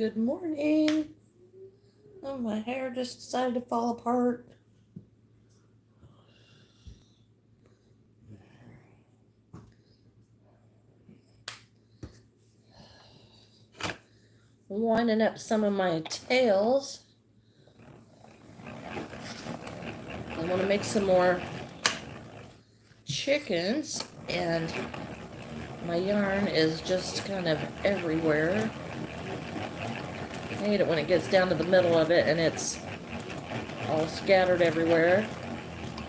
Good morning. Oh, my hair just decided to fall apart. Winding up some of my tails. I want to make some more chickens, and my yarn is just kind of everywhere. I hate it when it gets down to the middle of it and it's all scattered everywhere.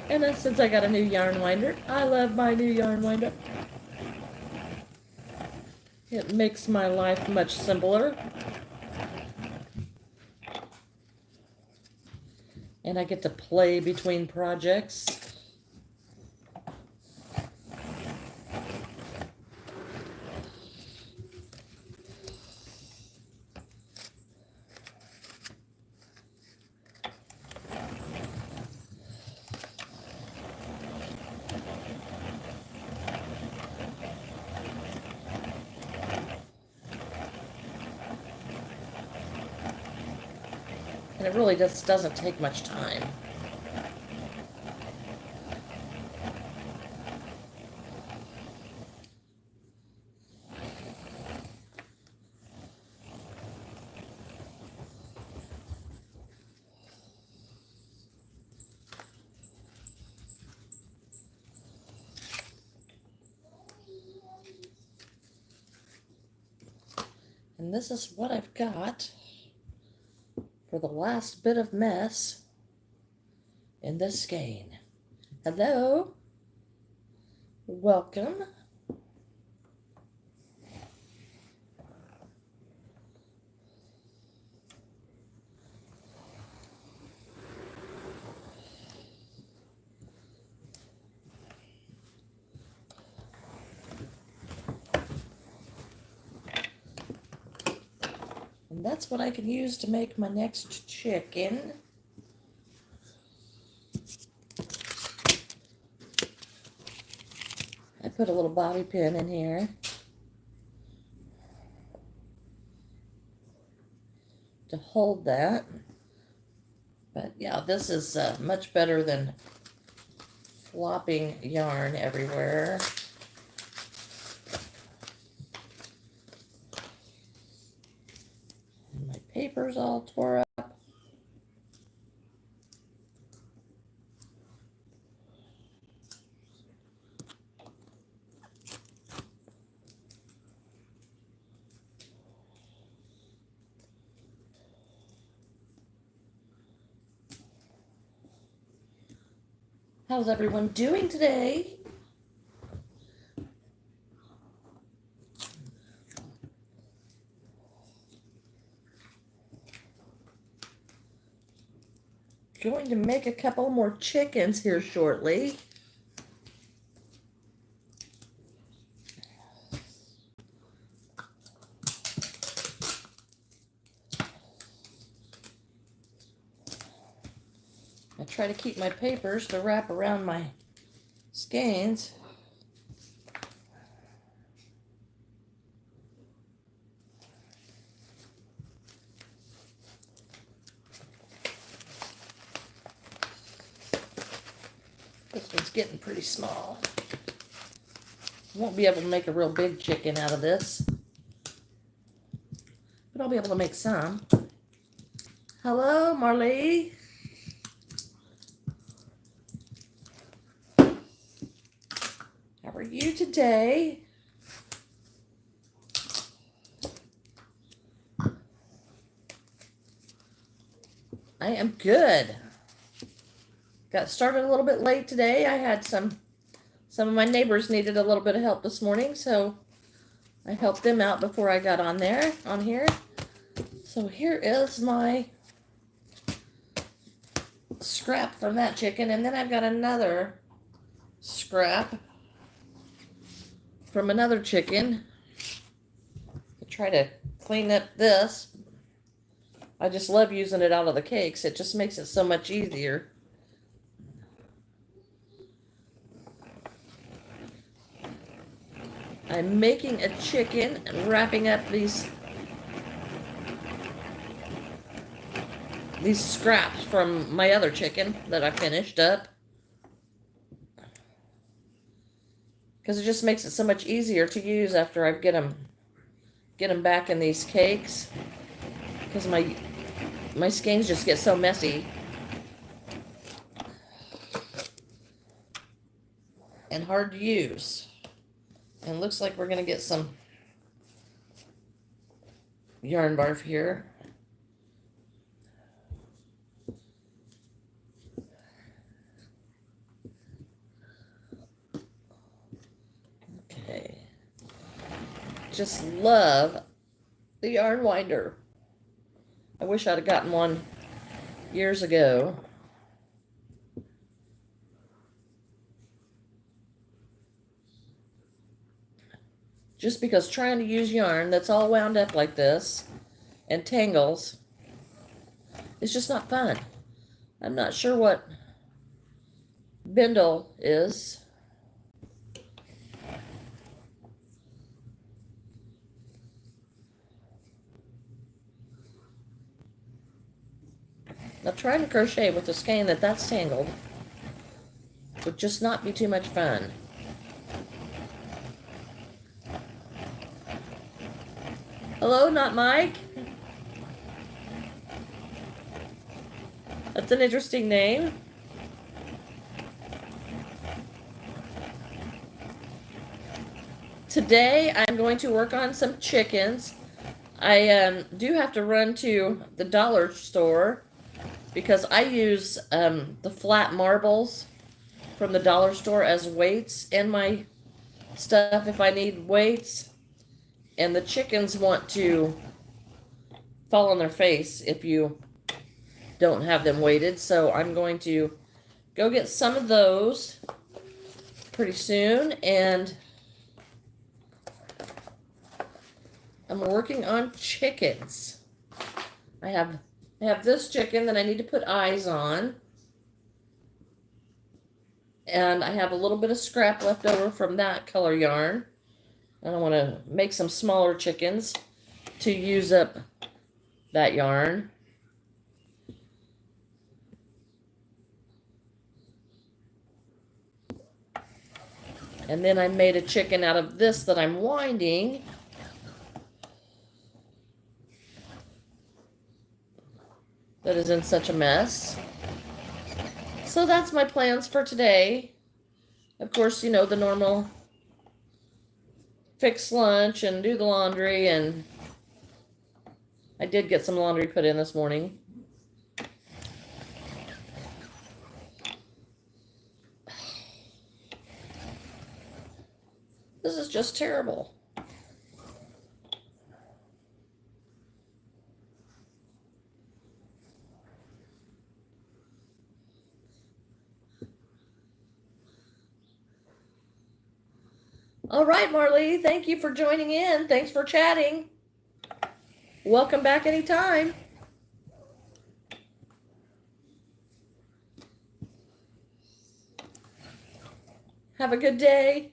And then since I got a new yarn winder, I love my new yarn winder. It makes my life much simpler. And I get to play between projects. And it really just doesn't take much time. And this is what I've got for the last bit of mess in this skein. Hello, welcome. And that's what I can use to make my next chicken. I put a little bobby pin in here to hold that. But yeah, this is much better than flopping yarn everywhere. And my paper's all tore up. How's everyone doing today? Going to make a couple more chickens here shortly. I try to keep my papers to wrap around my skeins. This one's getting pretty small. Won't be able to make a real big chicken out of this, but I'll be able to make some. Hello, Marley. How are you today? I am good. Got started a little bit late today. I had some of my neighbors needed a little bit of help this morning, so I helped them out before I got on here. So here is my scrap from that chicken, and then I've got another scrap from another chicken. I try to clean up this. I just love using it out of the cakes. It just makes it so much easier. I'm making a chicken and wrapping up these these scraps from my other chicken that I finished up. Because it just makes it so much easier to use after I get them back in these cakes. Because my skeins just get so messy. And hard to use. And looks like we're going to get some yarn barf here. Okay. Just love the yarn winder. I wish I'd have gotten one years ago. Just because trying to use yarn that's all wound up like this and tangles is just not fun. I'm not sure what bindle is. Now trying to crochet with a skein that's tangled would just not be too much fun. Hello, not Mike? That's an interesting name. Today I'm going to work on some chickens. I do have to run to the dollar store because I use the flat marbles from the dollar store as weights in my stuff if I need weights. And the chickens want to fall on their face if you don't have them weighted. So I'm going to go get some of those pretty soon. And I'm working on chickens. I have this chicken that I need to put eyes on. And I have a little bit of scrap left over from that color yarn. And I want to make some smaller chickens to use up that yarn. And then I made a chicken out of this that I'm winding. That is in such a mess. So that's my plans for today. Of course, you know, the normal fix lunch and do the laundry, and I did get some laundry put in this morning. This is just terrible. All right, Marley, thank you for joining in. Thanks for chatting. Welcome back anytime. Have a good day.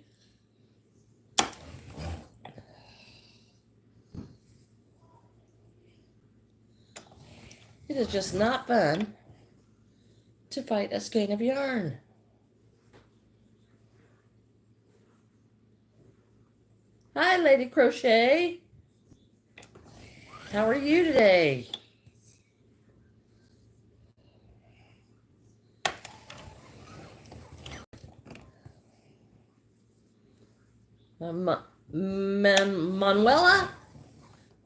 It is just not fun to fight a skein of yarn. Hi, Lady Crochet. How are you today? Manuela?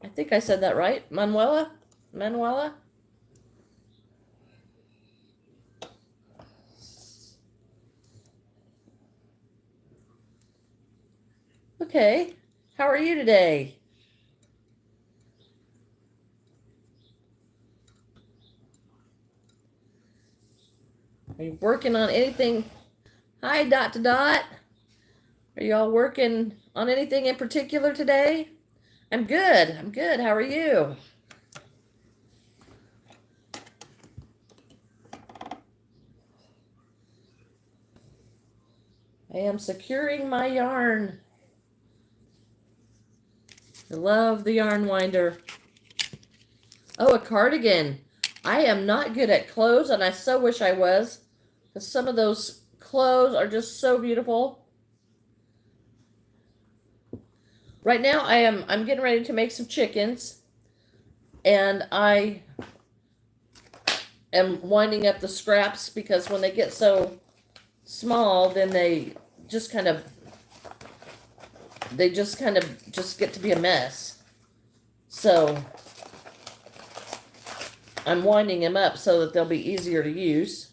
I think I said that right. Manuela? Okay. How are you today? Are you working on anything? Hi, Dot to Dot. Are you all working on anything in particular today? I'm good. How are you? I am securing my yarn. I love the yarn winder. Oh, a cardigan. I am not good at clothes, and I so wish I was, because some of those clothes are just so beautiful. Right now, I'm getting ready to make some chickens, and I am winding up the scraps because when they get so small, then just kind of just get to be a mess. So I'm winding them up so that they'll be easier to use.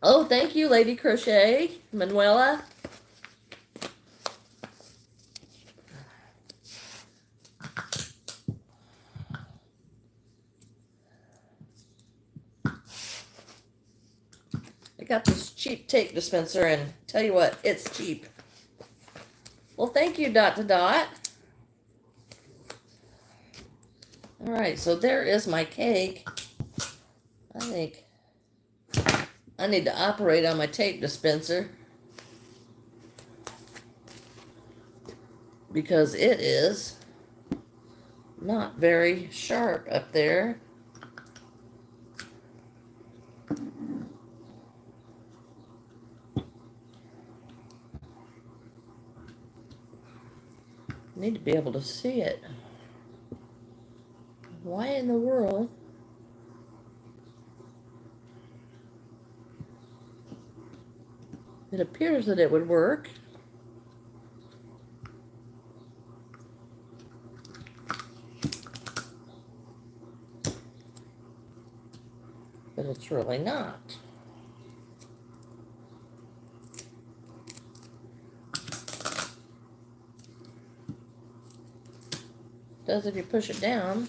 Oh, thank you, Lady Crochet, Manuela. I got this cheap tape dispenser, and tell you what, it's cheap. Well, thank you, Dot to Dot. All right, so there is my cake. I think I need to operate on my tape dispenser because it is not very sharp up there. Need to be able to see it. Why in the world? It appears that it would work. But it's really not. Does if you push it down.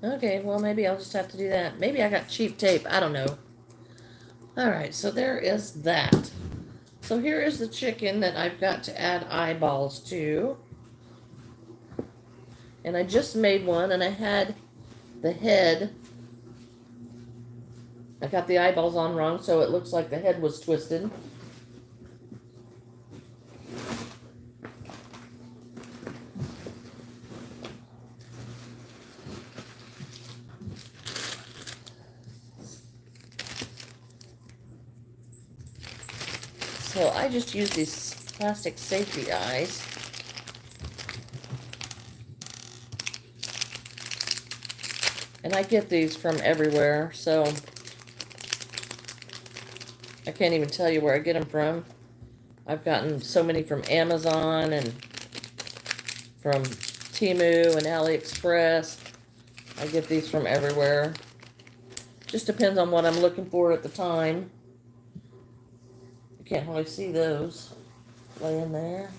Okay, well maybe I'll just have to do that. Maybe I got cheap tape. I don't know. Alright, so there is that. So here is the chicken that I've got to add eyeballs to. And I just made one, and I had the head. I got the eyeballs on wrong, so it looks like the head was twisted. So I just use these plastic safety eyes. And I get these from everywhere, so I can't even tell you where I get them from. I've gotten so many from Amazon and from Temu and AliExpress. I get these from everywhere. Just depends on what I'm looking for at the time. You can't hardly see those laying there.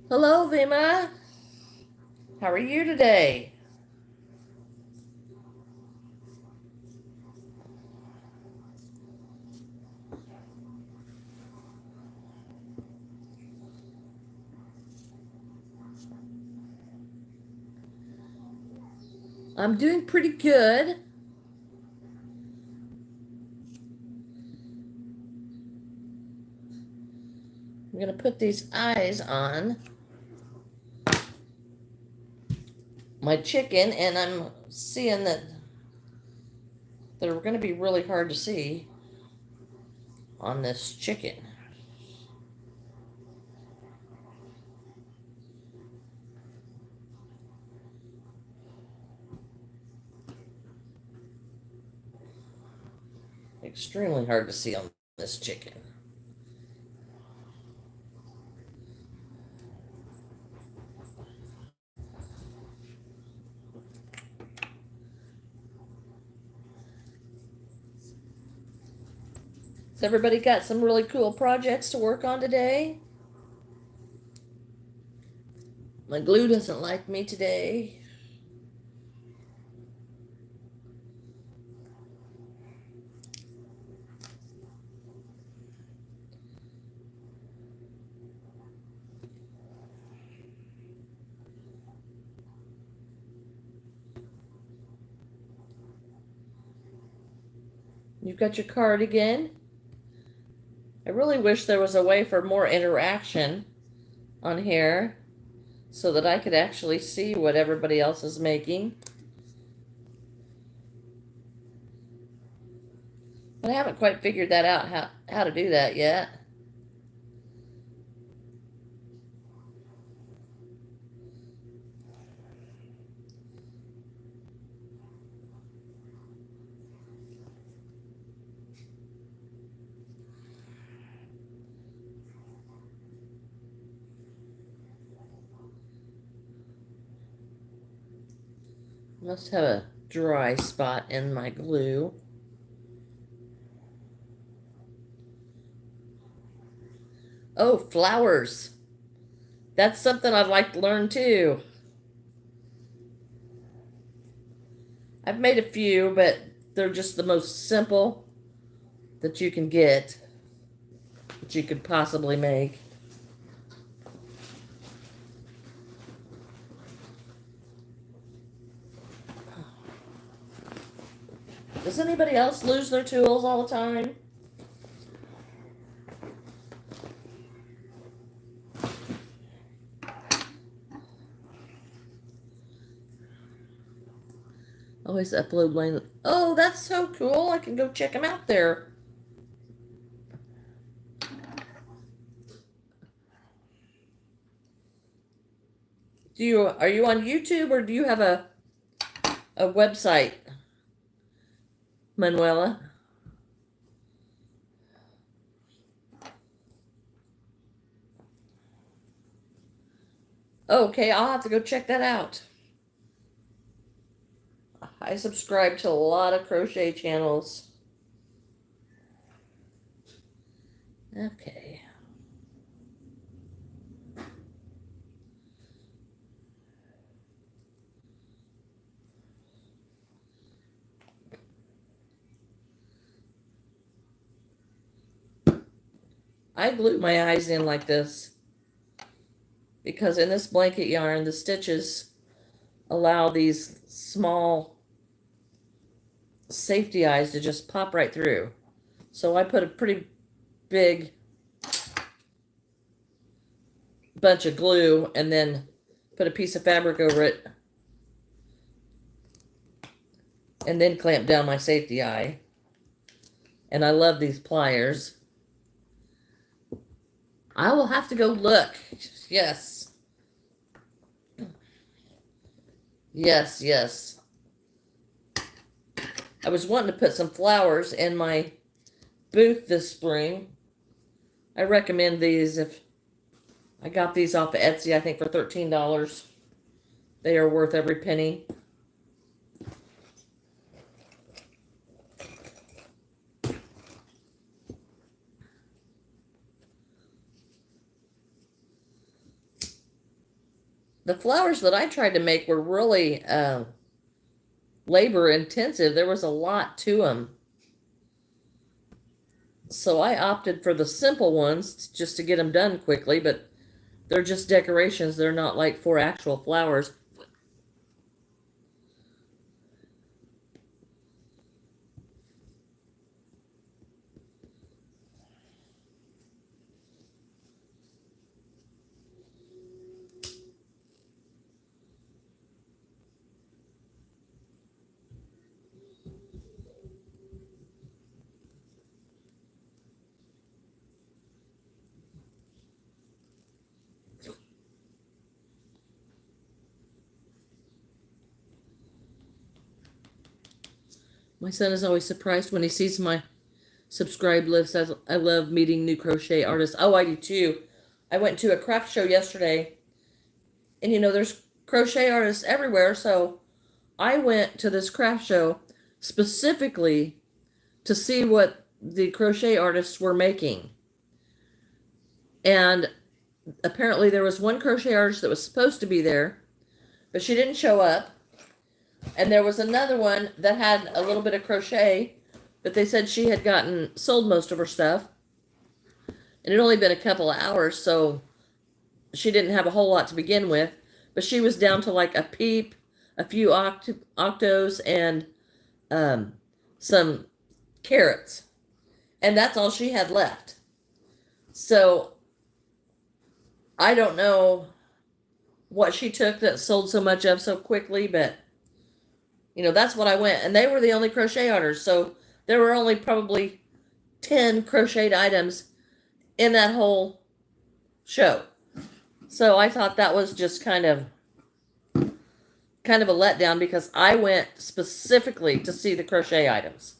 Hello, Vima. How are you today? I'm doing pretty good. I'm going to put these eyes on my chicken, and I'm seeing that they're going to be really hard to see on this chicken. Extremely hard to see on this chicken. Has everybody got some really cool projects to work on today? My glue doesn't like me today. You've got your cardigan. I really wish there was a way for more interaction on here so that I could actually see what everybody else is making. But I haven't quite figured that out, how to do that yet. Must have a dry spot in my glue. Oh, flowers. That's something I'd like to learn too. I've made a few, but they're just the most simple that you can get, that you could possibly make. Does anybody else lose their tools all the time? Always upload lane. Oh, that's so cool. I can go check them out there. Are you on YouTube or do you have a website, Manuela? Okay, I'll have to go check that out. I subscribe to a lot of crochet channels. Okay. I glue my eyes in like this because in this blanket yarn, the stitches allow these small safety eyes to just pop right through. So I put a pretty big bunch of glue and then put a piece of fabric over it and then clamp down my safety eye. And I love these pliers. I will have to go look. Yes. Yes, yes. I was wanting to put some flowers in my booth this spring. I recommend these. If I got these off of Etsy, I think for $13. They are worth every penny. The flowers that I tried to make were really labor intensive. There was a lot to them. So I opted for the simple ones just to get them done quickly, but they're just decorations. They're not like for actual flowers. My son is always surprised when he sees my subscribe list. I love meeting new crochet artists. Oh, I do too. I went to a craft show yesterday, and there's crochet artists everywhere. So I went to this craft show specifically to see what the crochet artists were making. And apparently there was one crochet artist that was supposed to be there, but she didn't show up. And there was another one that had a little bit of crochet, but they said she had sold most of her stuff. And it had only been a couple of hours, so she didn't have a whole lot to begin with. But she was down to like a peep, a few octos, and some carrots. And that's all she had left. So I don't know what she took that sold so much of so quickly, but that's what I went. And they were the only crochet orders. So there were only probably 10 crocheted items in that whole show. So I thought that was just kind of a letdown, because I went specifically to see the crochet items.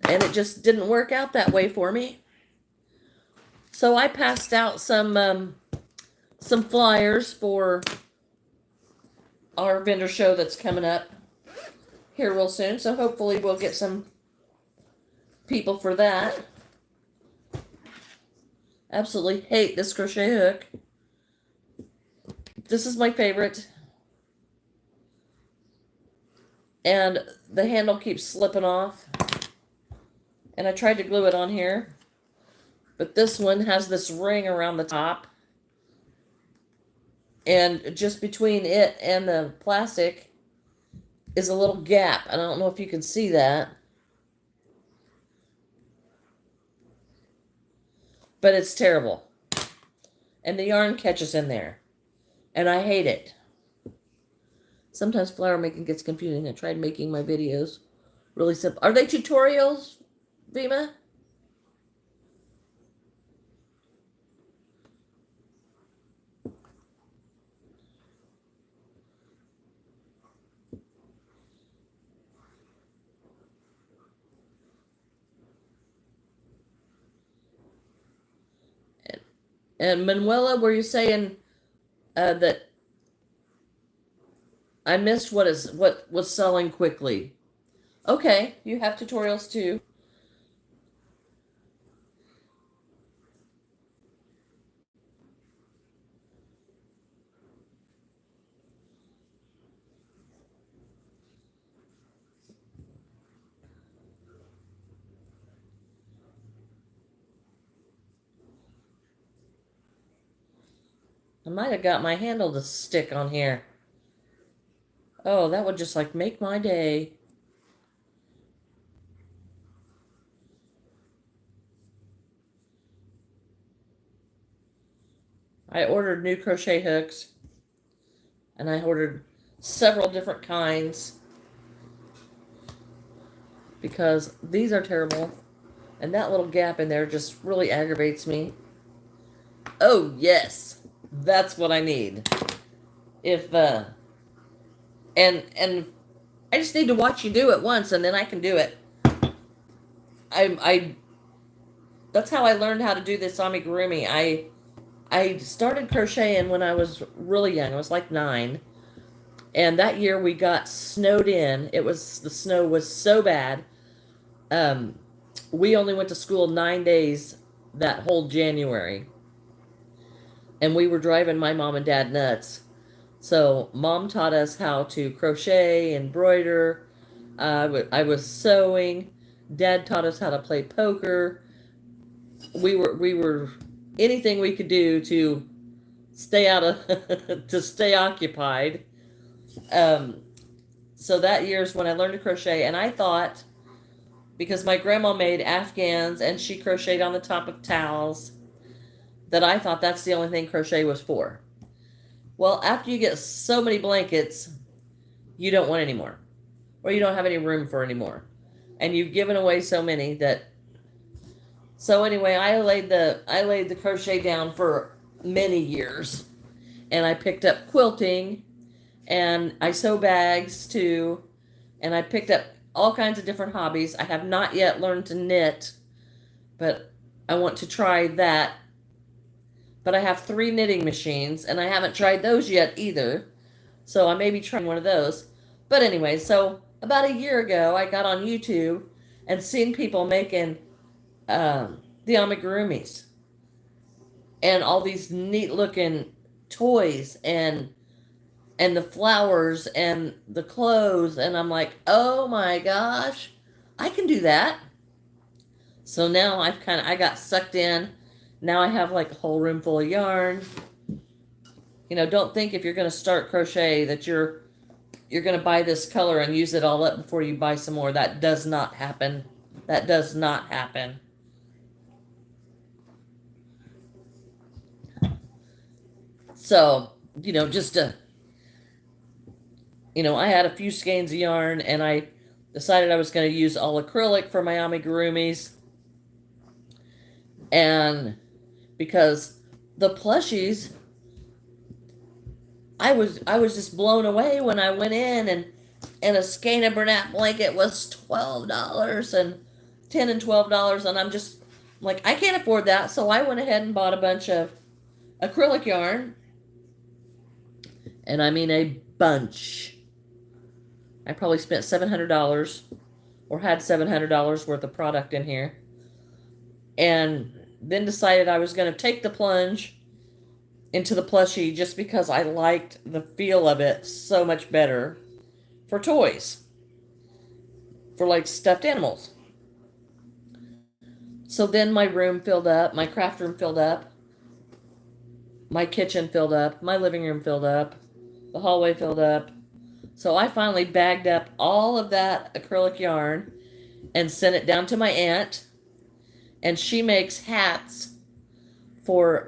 And it just didn't work out that way for me. So I passed out some flyers for our vendor show that's coming up here real soon. So hopefully we'll get some people for that. Absolutely hate this crochet hook. This is my favorite. And the handle keeps slipping off. And I tried to glue it on here. But this one has this ring around the top. And just between it and the plastic is a little gap. I don't know if you can see that. But it's terrible. And the yarn catches in there. And I hate it. Sometimes flower making gets confusing. I tried making my videos really simple. Are they tutorials, Vima? And Manuela, were you saying that I missed what was selling quickly? Okay, you have tutorials too. I might have got my handle to stick on here. Oh, that would just like make my day. I ordered new crochet hooks, and I ordered several different kinds because these are terrible, and that little gap in there just really aggravates me. Oh yes, that's what I need. If and I just need to watch you do it once, and then I can do it. I that's how I learned how to do this amigurumi. I started crocheting when I was really young. I was like 9. And that year we got snowed in. The snow was so bad. We only went to school 9 days that whole January. And we were driving my mom and dad nuts. So mom taught us how to crochet, embroider. I was sewing. Dad taught us how to play poker. We were anything we could do to stay to stay occupied. So that year's when I learned to crochet, and I thought, because my grandma made Afghans and she crocheted on the top of towels, that I thought that's the only thing crochet was for. Well, after you get so many blankets, you don't want any more, or you don't have any room for any more, and you've given away so many that. So anyway, I laid the crochet down for many years, and I picked up quilting, and I sew bags too, and I picked up all kinds of different hobbies. I have not yet learned to knit, but I want to try that. But I have 3 knitting machines, and I haven't tried those yet either, so I may be trying one of those. But anyway, so about a year ago, I got on YouTube and seen people making the amigurumis and all these neat looking toys and the flowers and the clothes, and I'm like, oh my gosh, I can do that. So now I got sucked in. Now I have like a whole room full of yarn. Don't think if you're going to start crochet that you're you're going to buy this color and use it all up before you buy some more. That does not happen. That does not happen. So, just to, I had a few skeins of yarn, and I decided I was going to use all acrylic for my amigurumis. And because the plushies, I was just blown away when I went in, and a skein of Bernat blanket was $12 and $10 and $12, and I'm just like, I can't afford that. So I went ahead and bought a bunch of acrylic yarn, and I mean a bunch. I probably spent $700 or had $700 worth of product in here, and then decided I was going to take the plunge into the plushie just because I liked the feel of it so much better for toys, for like stuffed animals. So then my room filled up, my craft room filled up, my kitchen filled up, my living room filled up, the hallway filled up. So I finally bagged up all of that acrylic yarn and sent it down to my aunt, and she makes hats for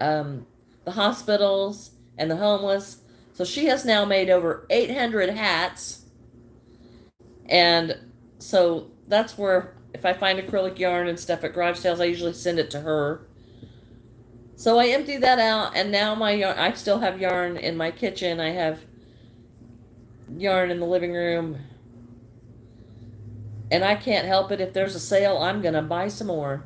the hospitals and the homeless. So she has now made over 800 hats, and so that's where, if I find acrylic yarn and stuff at garage sales, I usually send it to her. So I emptied that out, and now my yarn, I still have yarn in my kitchen. I have yarn in the living room, and I can't help it. If there's a sale, I'm gonna buy some more.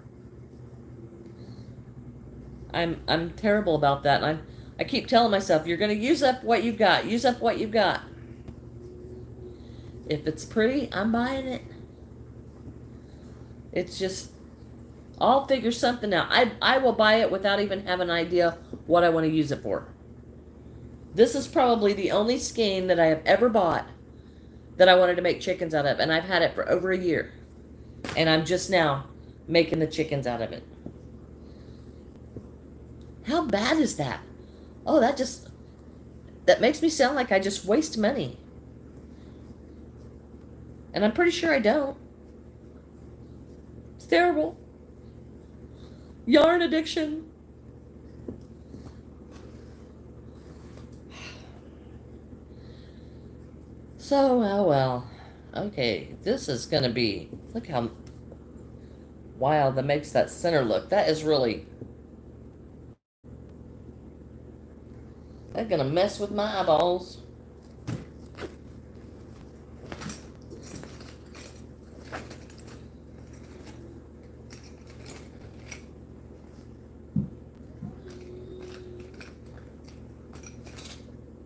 I'm terrible about that. And I keep telling myself, you're gonna use up what you've got. Use up what you've got. If it's pretty, I'm buying it. It's just, I'll figure something out. I will buy it without even having an idea what I want to use it for. This is probably the only skein that I have ever bought that I wanted to make chickens out of, and I've had it for over a year. And I'm just now making the chickens out of it. How bad is that? Oh, that makes me sound like I just waste money. And I'm pretty sure I don't. It's terrible. Yarn addiction. So, oh well. Okay, this is going to be, look how wild that makes that center look. That is really, that's going to mess with my eyeballs.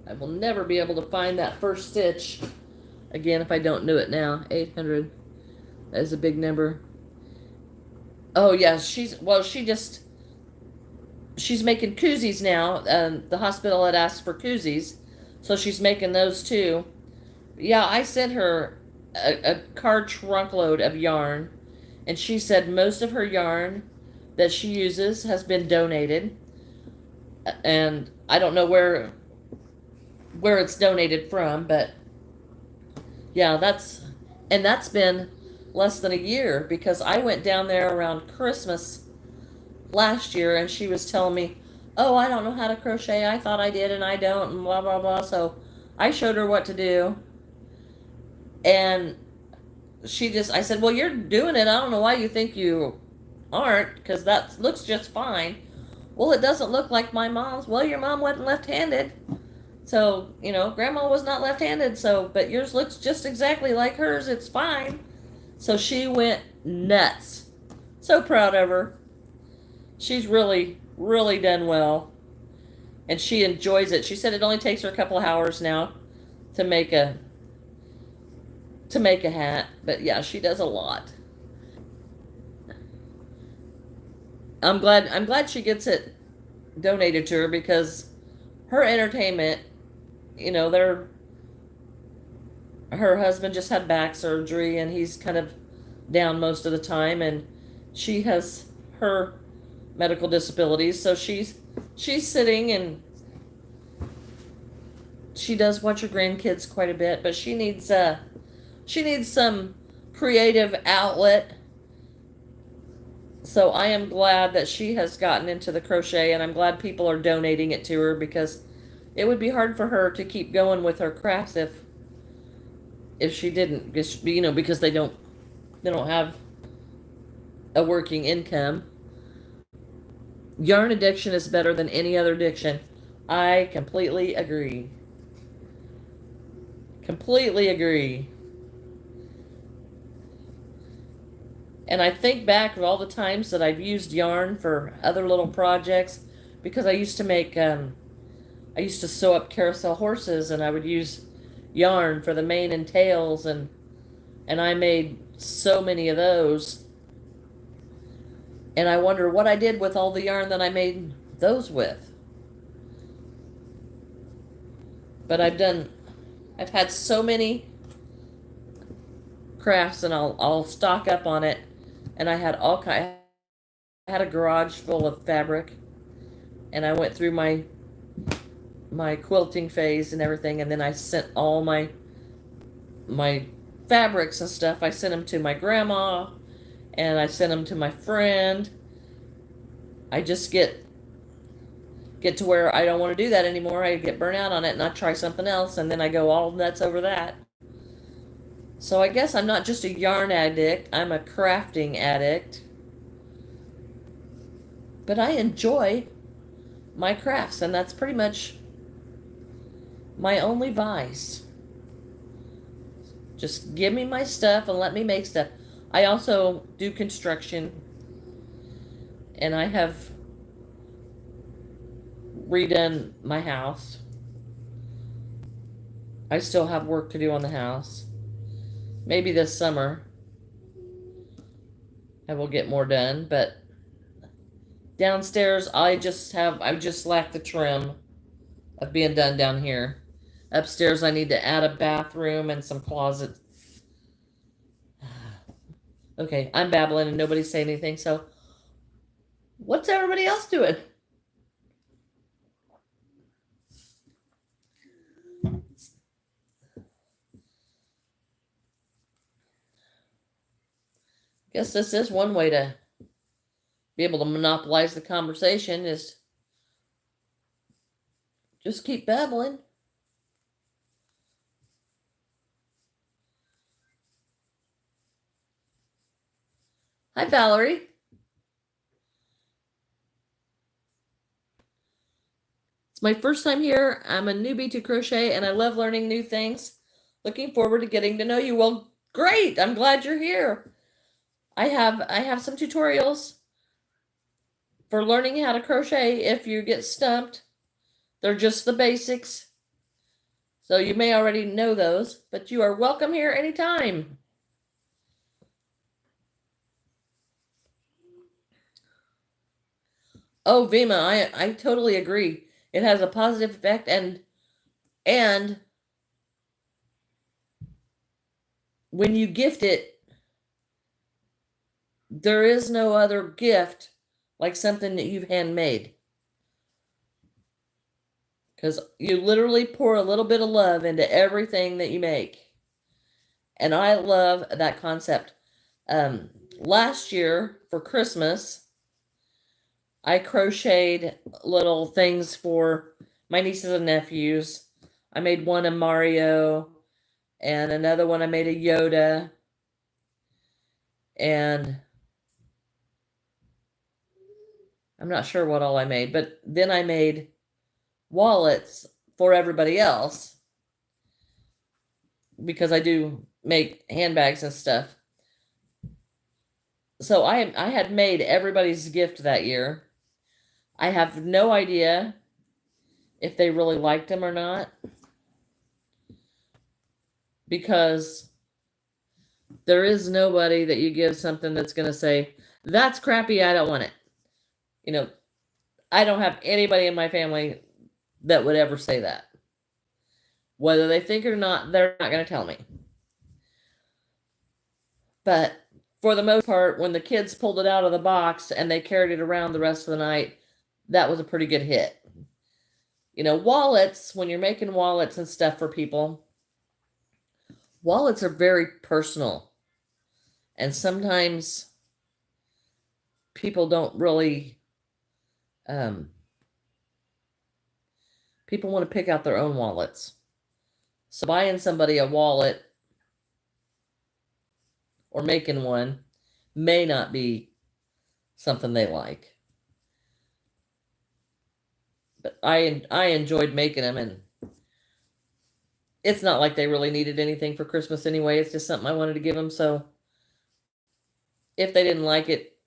I will never be able to find that first stitch again if I don't do it now. 800. That is a big number. Oh yeah, she's making koozies now. The hospital had asked for koozies, so she's making those too. Yeah, I sent her a car trunkload of yarn, and she said most of her yarn that she uses has been donated, and I don't know where it's donated from, but yeah, that's been less than a year, because I went down there around Christmas last year, and she was telling me, oh, I don't know how to crochet. I thought I did, and I don't, and blah, blah, blah. So I showed her what to do, and I said, well, you're doing it. I don't know why you think you aren't, because that looks just fine. Well, it doesn't look like my mom's. Well, your mom wasn't left-handed. So, grandma was not left-handed, but yours looks just exactly like hers. It's fine. So she went nuts. So proud of her. She's really, really done well. And she enjoys it. She said it only takes her a couple of hours now to make a hat. But yeah, she does a lot. I'm glad she gets it donated to her, because her entertainment, her husband just had back surgery, and he's kind of down most of the time, and she has her medical disabilities, so she's sitting and she does watch her grandkids quite a bit, but she needs some creative outlet. So I am glad that she has gotten into the crochet, and I'm glad people are donating it to her, because it would be hard for her to keep going with her crafts if she didn't, because they don't have a working income. Yarn addiction is better than any other addiction. I completely agree. Completely agree. And I think back of all the times that I've used yarn for other little projects, because I used to sew up carousel horses, and I would use yarn for the mane and tails, and I made so many of those. And I wonder what I did with all the yarn that I made those with. But I've had so many crafts, and I'll stock up on it. And I had I had a garage full of fabric, and I went through my quilting phase and everything, and then I sent all my fabrics and stuff. I sent them to my grandma, and I sent them to my friend. I just get to where I don't want to do that anymore. I get burnt out on it, and I try something else, and then I go all nuts over that. So I guess I'm not just a yarn addict, I'm a crafting addict. But I enjoy my crafts, and that's pretty much my only vice. Just give me my stuff and let me make stuff. I also do construction, and I have redone my house. I still have work to do on the house. Maybe this summer I will get more done, but downstairs I just lack the trim of being done down here. Upstairs I need to add a bathroom and some closets. Okay, I'm babbling and nobody's saying anything, so what's everybody else doing? Guess this is one way to be able to monopolize the conversation, is just keep babbling. Hi, Valerie. It's my first time here. I'm a newbie to crochet, and I love learning new things. Looking forward to getting to know you. Well, great. I'm glad you're here. I have some tutorials for learning how to crochet if you get stumped. They're just the basics. So you may already know those, but you are welcome here anytime. Oh, Vima, I totally agree. It has a positive effect, and when you gift it, there is no other gift like something that you've handmade. Because you literally pour a little bit of love into everything that you make. And I love that concept. Last year for Christmas, I crocheted little things for my nieces and nephews. I made one a Mario, and another one I made a Yoda, and I'm not sure what all I made, but then I made wallets for everybody else, because I do make handbags and stuff. So I had made everybody's gift that year. I have no idea if they really liked them or not, because there is nobody that you give something that's going to say, that's crappy, I don't want it. I don't have anybody in my family that would ever say that. Whether they think it or not, they're not going to tell me. But for the most part, when the kids pulled it out of the box and they carried it around the rest of the night, that was a pretty good hit. Wallets, when you're making wallets and stuff for people, wallets are very personal. And sometimes people don't really, um, people want to pick out their own wallets. So buying somebody a wallet or making one may not be something they like. But I enjoyed making them, and it's not like they really needed anything for Christmas anyway. It's just something I wanted to give them. So if they didn't like it,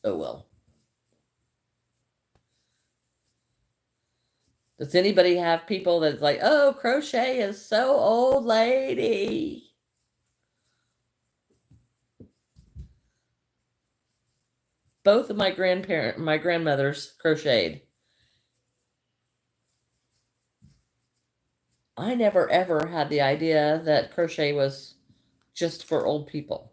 oh well. Does anybody have people that's like, oh, crochet is so old lady? Both of my grandmothers crocheted. I never ever had the idea that crochet was just for old people,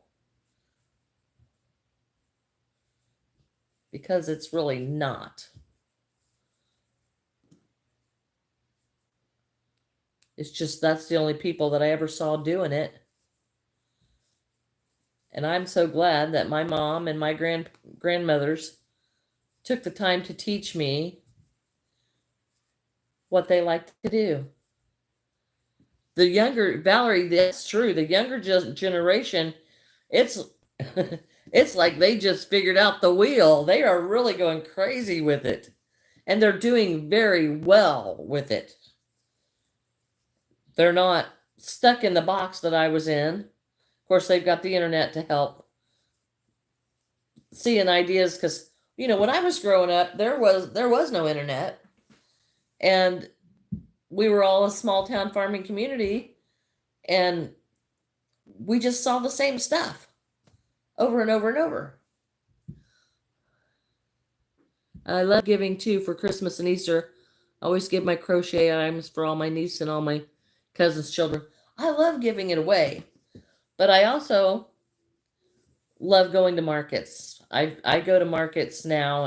because it's really not. It's just that's the only people that I ever saw doing it. And I'm so glad that my mom and my grandmothers took the time to teach me what they liked to do. The younger Valerie, that's true. The younger generation, it's it's like they just figured out the wheel. They are really going crazy with it, and they're doing very well with it. They're not stuck in the box that I was in. Of course, they've got the internet to help seeing ideas, because when I was growing up, there was no internet, and we were all a small town farming community, and we just saw the same stuff over and over and over. I love giving too for Christmas and Easter. I always give my crochet items for all my nieces and all my cousins' children. I love giving it away, but I also love going to markets. I go to markets now,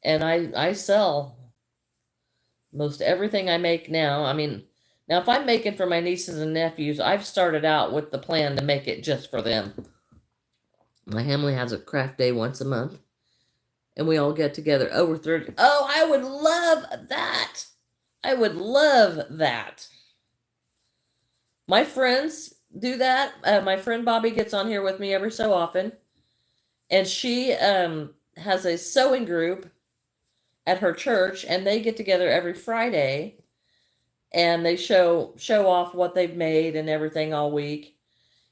and I sell most everything I make now. I mean, now if I'm making for my nieces and nephews, I've started out with the plan to make it just for them. My family has a craft day once a month, and we all get together over 30. Oh, I would love that. I would love that. My friends do that. My friend Bobby gets on here with me every so often, and she has a sewing group at her church, and they get together every Friday, and they show off what they've made and everything all week,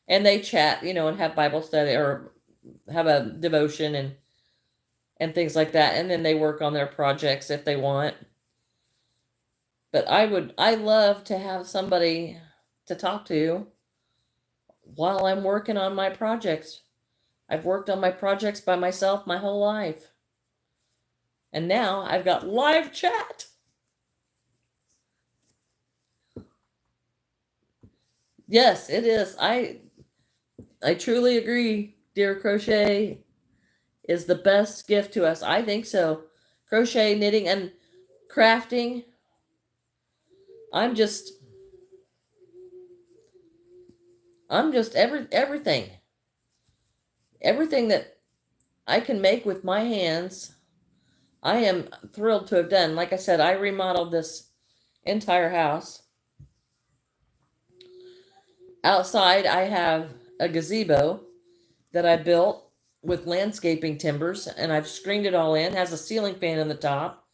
and they chat, and have Bible study or have a devotion and things like that, and then they work on their projects if they want. But I love to have somebody to talk to while I'm working on my projects. I've worked on my projects by myself my whole life, and now I've got live chat. Yes, it is. I truly agree, dear. Crochet is the best gift to us. I think so. Crochet, knitting, and crafting. I'm just everything. Everything that I can make with my hands, I am thrilled to have done. Like I said, I remodeled this entire house. Outside, I have a gazebo that I built with landscaping timbers, and I've screened it all in. It has a ceiling fan in the top,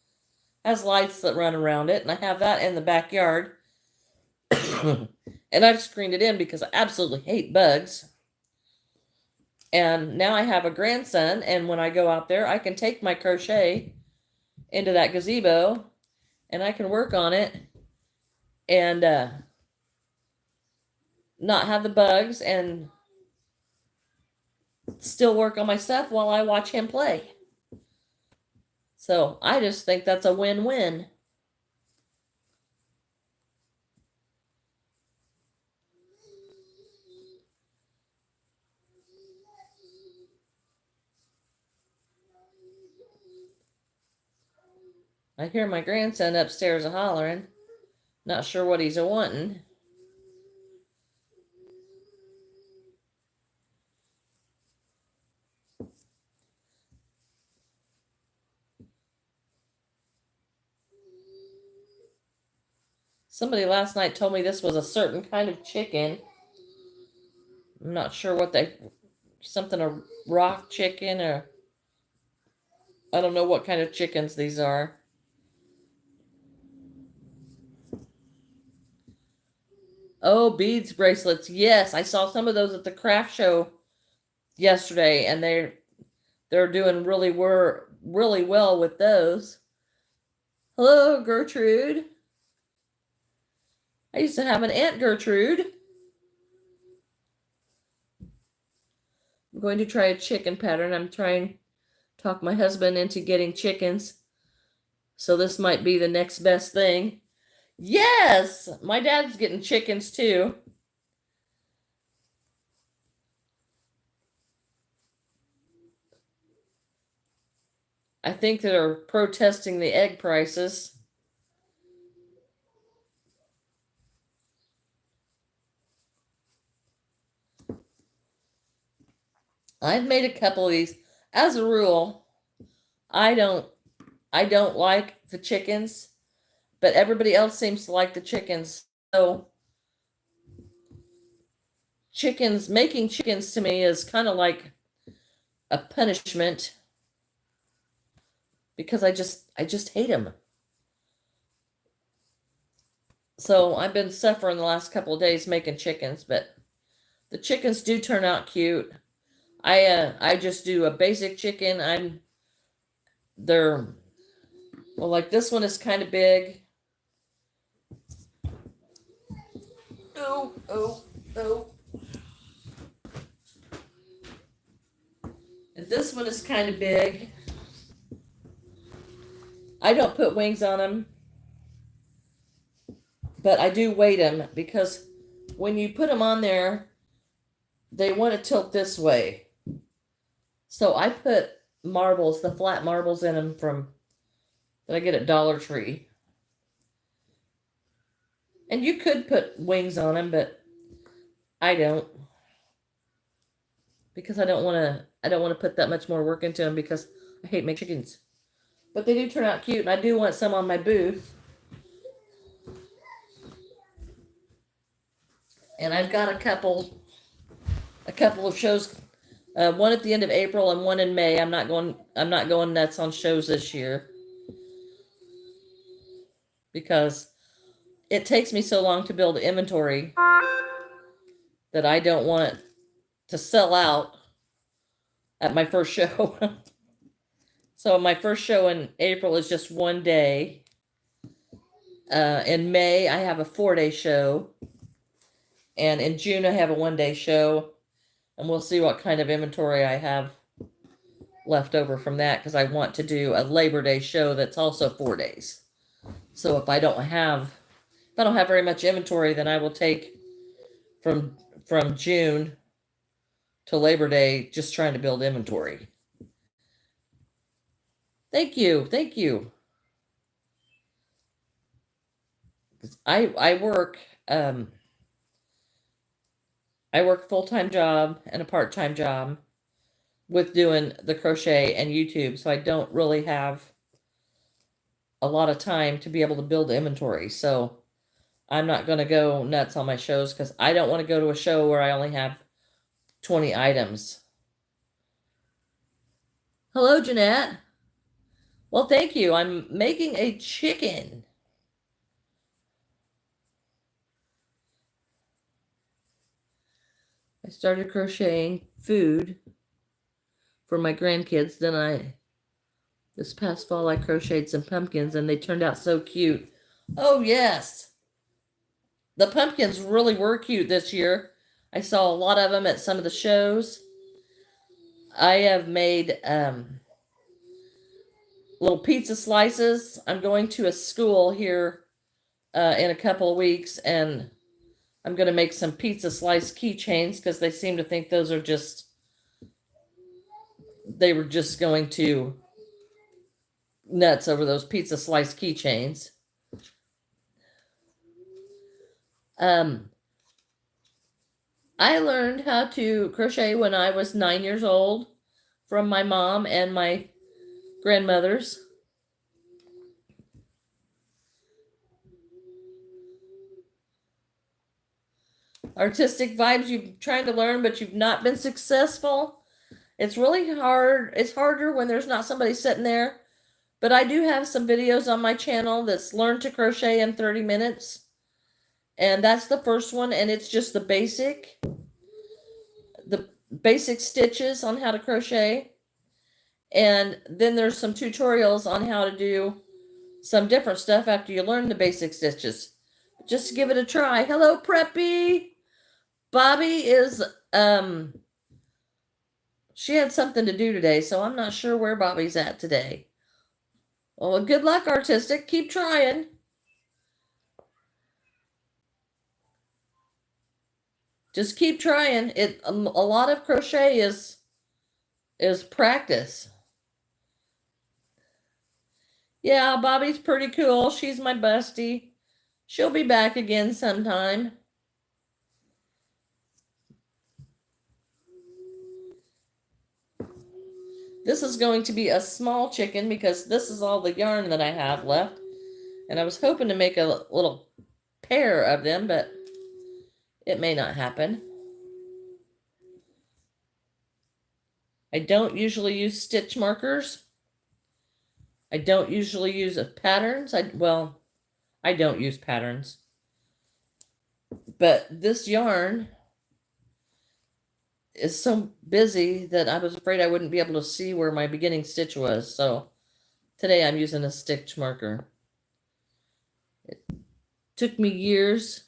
has lights that run around it, and I have that in the backyard. And I've screened it in because I absolutely hate bugs. And now I have a grandson, and when I go out there, I can take my crochet into that gazebo, and I can work on it and not have the bugs, and still work on my stuff while I watch him play. So I just think that's a win-win. I hear my grandson upstairs hollering. Not sure what he's a-wanting. Somebody last night told me this was a certain kind of chicken. I'm not sure what something a rock chicken, or I don't know what kind of chickens these are. Oh, beads bracelets. Yes, I saw some of those at the craft show yesterday, and they're doing really well with those. Hello, Gertrude. I used to have an Aunt Gertrude. I'm going to try a chicken pattern. I'm trying to talk my husband into getting chickens. So this might be the next best thing. Yes, my dad's getting chickens too. I think they're protesting the egg prices. I've made a couple of these. As a rule, I don't like the chickens, but everybody else seems to like the chickens. So making chickens to me is kind of like a punishment because I just hate them. So I've been suffering the last couple of days making chickens, but the chickens do turn out cute. I just do a basic chicken. They're well, like this one is kind of big. Oh, oh, oh. And this one is kind of big. I don't put wings on them, but I do weight them because when you put them on there, they want to tilt this way. So I put marbles, the flat marbles in them that I get at Dollar Tree. And you could put wings on them, but I don't because I don't want to put that much more work into them because I hate making chickens. But they do turn out cute, and I do want some on my booth. And I've got a couple of shows, one at the end of April and one in May. I'm not going nuts on shows this year because it takes me so long to build inventory that I don't want it to sell out at my first show. So my first show in April is just one day. In May, I have a 4-day show. And in June, I have a 1-day show. And we'll see what kind of inventory I have left over from that because I want to do a Labor Day show that's also 4 days. So if I don't have very much inventory, then I will take from June to Labor Day just trying to build inventory. Thank you. I work I work a full-time job and a part-time job with doing the crochet and YouTube, so I don't really have a lot of time to be able to build inventory. So I'm not going to go nuts on my shows because I don't want to go to a show where I only have 20 items. Hello, Jeanette. Well, thank you. I'm making a chicken. I started crocheting food for my grandkids. Then this past fall, I crocheted some pumpkins and they turned out so cute. Oh, yes. The pumpkins really were cute this year. I saw a lot of them at some of the shows. I have made little pizza slices. I'm going to a school here in a couple of weeks, and I'm going to make some pizza slice keychains because they seem to think those are they were just going to nuts over those pizza slice keychains. I learned how to crochet when I was 9 years old from my mom and my grandmothers. Artistic vibes, you've tried to learn, but you've not been successful. It's really hard. It's harder when there's not somebody sitting there. But I do have some videos on my channel that's learn to crochet in 30 minutes. And that's the first one, and it's just the basic stitches on how to crochet. And then there's some tutorials on how to do some different stuff after you learn the basic stitches. Just give it a try. Hello, Preppy. Bobby is, she had something to do today, so I'm not sure where Bobby's at today. Well, good luck, Artistic. Keep trying. Just keep trying. A lot of crochet is practice. Yeah, Bobby's pretty cool. She's my bestie. She'll be back again sometime. This is going to be a small chicken because this is all the yarn that I have left. And I was hoping to make a little pair of them, but it may not happen. I don't usually use stitch markers. I don't usually use patterns. I don't use patterns. But this yarn is so busy that I was afraid I wouldn't be able to see where my beginning stitch was. So today I'm using a stitch marker. It took me years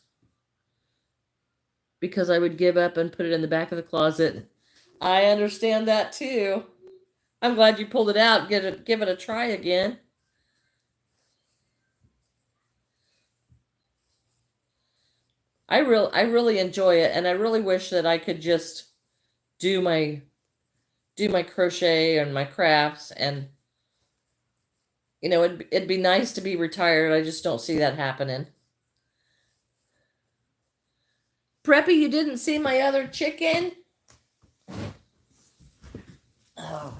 because I would give up and put it in the back of the closet. I understand that too. I'm glad you pulled it out. Give it a try again. I really enjoy it, and I really wish that I could just do my crochet and my crafts, and it'd be nice to be retired. I just don't see that happening. Preppy, you didn't see my other chicken? Oh.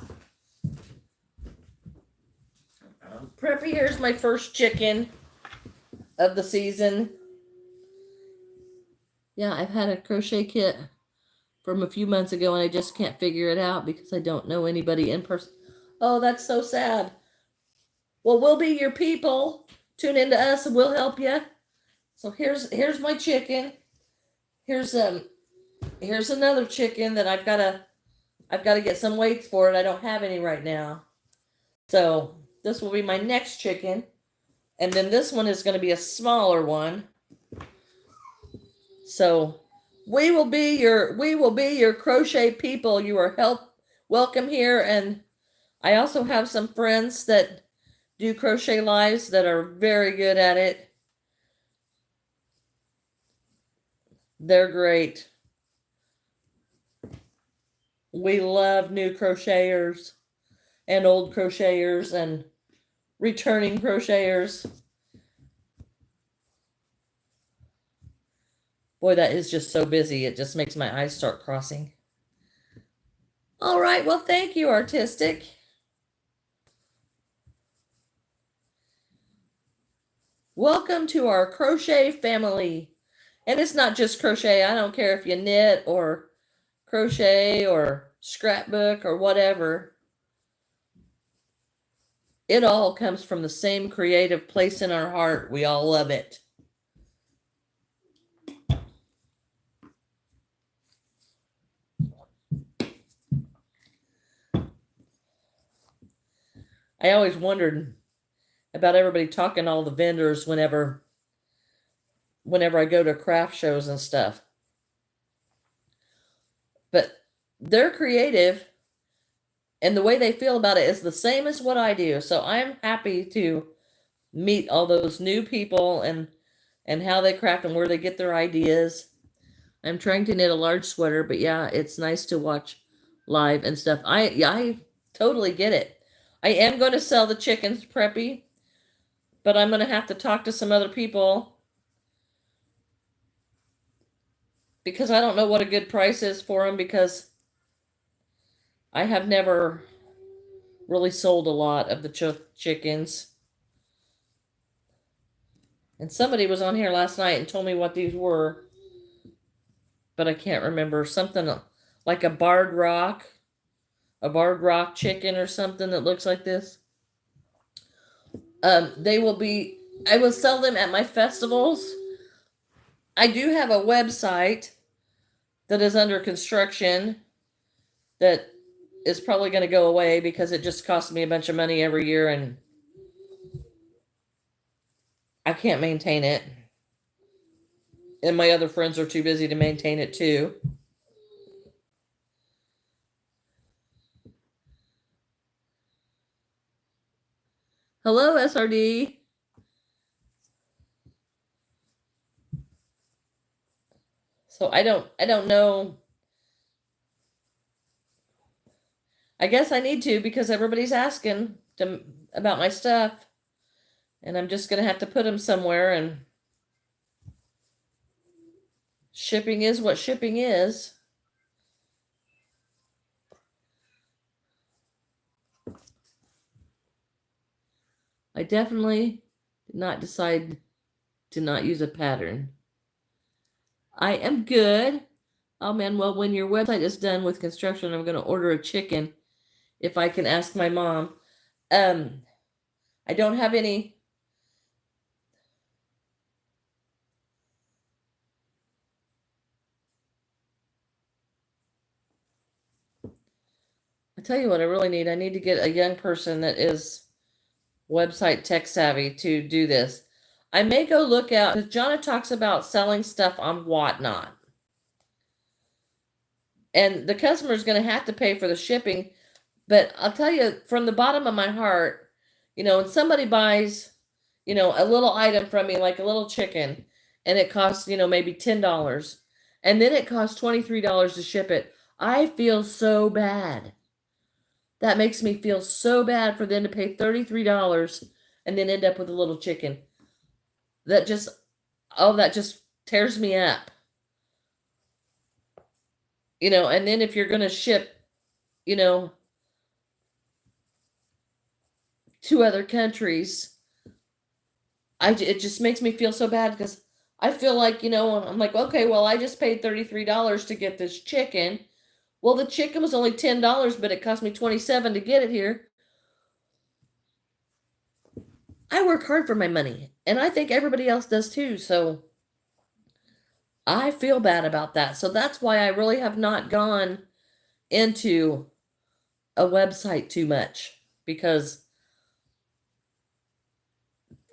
Preppy, here's my first chicken of the season. Yeah, I've had a crochet kit from a few months ago, and I just can't figure it out because I don't know anybody in person. Oh, that's so sad. Well, we'll be your people. Tune into us and we'll help you. So here's my chicken. Here's another chicken that I've got to get some weights for it. I don't have any right now. So this will be my next chicken. And then this one is going to be a smaller one. So we will be your crochet people. You are welcome here. And I also have some friends that do crochet lives that are very good at it. They're great. We love new crocheters and old crocheters and returning crocheters. Boy, that is just so busy. It just makes my eyes start crossing. All right. Well, thank you, Artistic. Welcome to our crochet family. And it's not just crochet. I don't care if you knit or crochet or scrapbook or whatever. It all comes from the same creative place in our heart. We all love it. I always wondered about everybody talking to all the vendors whenever I go to craft shows and stuff. But they're creative, and the way they feel about it is the same as what I do. So I'm happy to meet all those new people and how they craft and where they get their ideas. I'm trying to knit a large sweater, but yeah, it's nice to watch live and stuff. I totally get it. I am going to sell the chickens, Preppy, but I'm going to have to talk to some other people because I don't know what a good price is for them, because I have never really sold a lot of the chickens. And somebody was on here last night and told me what these were, but I can't remember. Something like a barred rock chicken or something that looks like this. They will be, I will sell them at my festivals. I do have a website that is under construction that is probably going to go away because it just costs me a bunch of money every year and I can't maintain it. And my other friends are too busy to maintain it too. Hello, SRD. So I don't know. I guess I need to because everybody's asking about my stuff. And I'm just going to have to put them somewhere, and shipping is what shipping is. I definitely did not decide to not use a pattern. I am good. Oh man, well, when your website is done with construction, I'm going to order a chicken if I can ask my mom. I don't have any. I tell you what I really need. I need to get a young person that is website tech savvy to do this. I may go look out, because Jonna talks about selling stuff on Whatnot. And the customer is going to have to pay for the shipping. But I'll tell you from the bottom of my heart, when somebody buys, a little item from me, like a little chicken, and it costs, maybe $10, and then it costs $23 to ship it, I feel so bad. That makes me feel so bad for them to pay $33 and then end up with a little chicken. That just tears me up. And then if you're going to ship, to other countries, it just makes me feel so bad because I feel like, I'm like, okay, well, I just paid $33 to get this chicken. Well, the chicken was only $10, but it cost me $27 to get it here. I work hard for my money, and I think everybody else does too. So I feel bad about that. So that's why I really have not gone into a website too much, because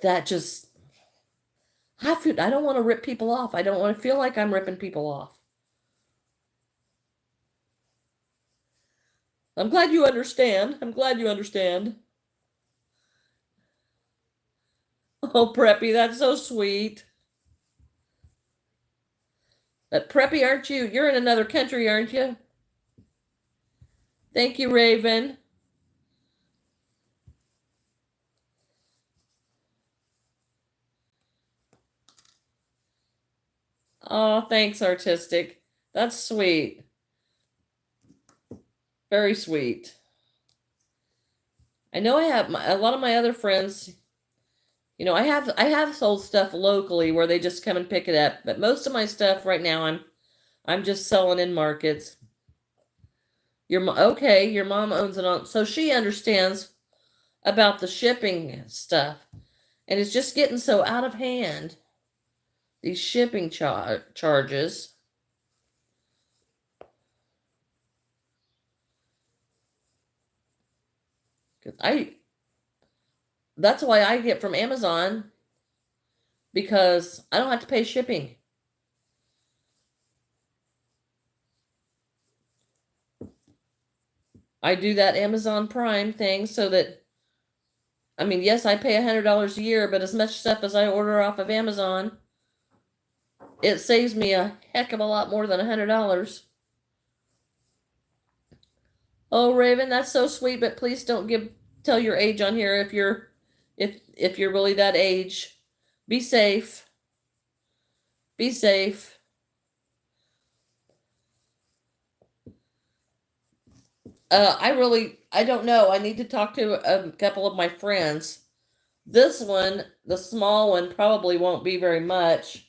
that just, I don't want to rip people off. I don't want to feel like I'm ripping people off. I'm glad you understand. I'm glad you understand. Oh, Preppy, that's so sweet. But Preppy, aren't you? You're in another country, aren't you? Thank you, Raven. Oh, thanks, Artistic. That's sweet. Very sweet. I know I have a lot of my other friends. I have sold stuff locally where they just come and pick it up, but most of my stuff right now I'm just selling in markets. Your mom owns it on, so she understands about the shipping stuff, and it's just getting so out of hand. These shipping charges. That's why I get from Amazon, because I don't have to pay shipping. I do that Amazon Prime thing so that, yes, I pay $100 a year, but as much stuff as I order off of Amazon, it saves me a heck of a lot more than $100. Oh, Raven, that's so sweet, but please don't give tell your age on here if you're really that age. Be safe. Be safe. I don't know. I need to talk to a couple of my friends. This one, the small one, probably won't be very much.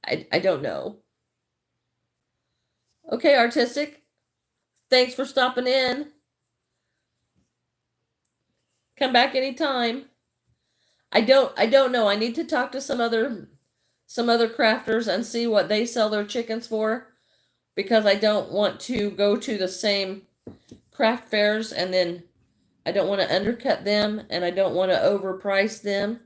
I don't know. Okay, Artistic. Thanks for stopping in. Come back anytime. I don't know. I need to talk to some other crafters and see what they sell their chickens for, because I don't want to go to the same craft fairs and then I don't want to undercut them and I don't want to overprice them.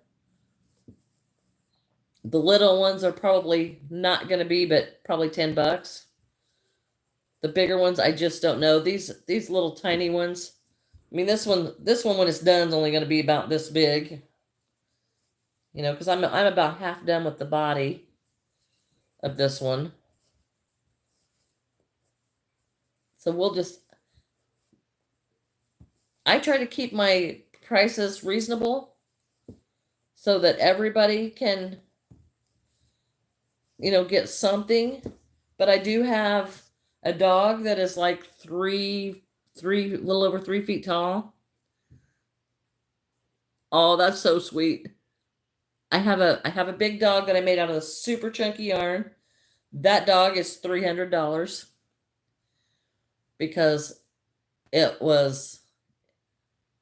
The little ones are probably not going to be, but probably $10. The bigger ones, I just don't know. These little tiny ones. I mean, this one when it's done is only going to be about this big. You know, because I'm about half done with the body of this one. So I try to keep my prices reasonable so that everybody can, you know, get something. But I do have a dog that is like little over 3 feet tall. Oh, that's so sweet. I have a big dog that I made out of a super chunky yarn. That dog is $300 because it was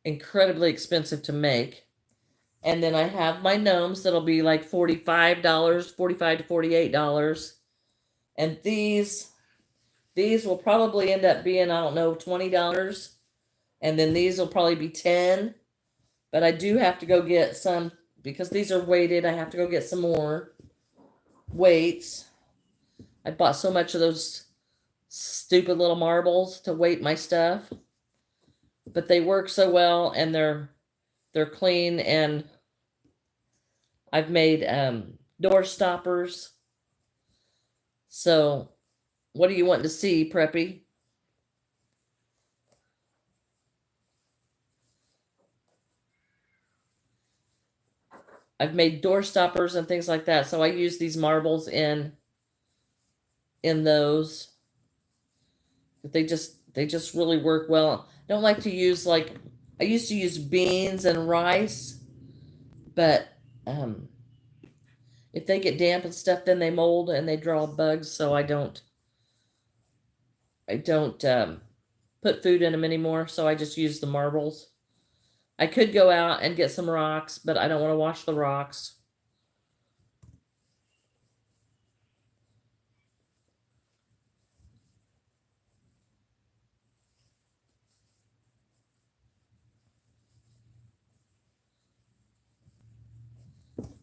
incredibly expensive to make. And then I have my gnomes that'll be like $45, $45 to $48. And these will probably end up being, I don't know, $20. And then these will probably be $10. But I do have to go get some, because these are weighted. I have to go get some more weights. I bought so much of those stupid little marbles to weight my stuff. But they work so well, and they're clean, and I've made door stoppers. So, what do you want to see, Preppy? I've made door stoppers and things like that. So I use these marbles in those. They just really work well. I don't like to use, like, I used to use beans and rice, but if they get damp and stuff, then they mold and they draw bugs. So I don't put food in them anymore. So I just use the marbles. I could go out and get some rocks, but I don't want to wash the rocks.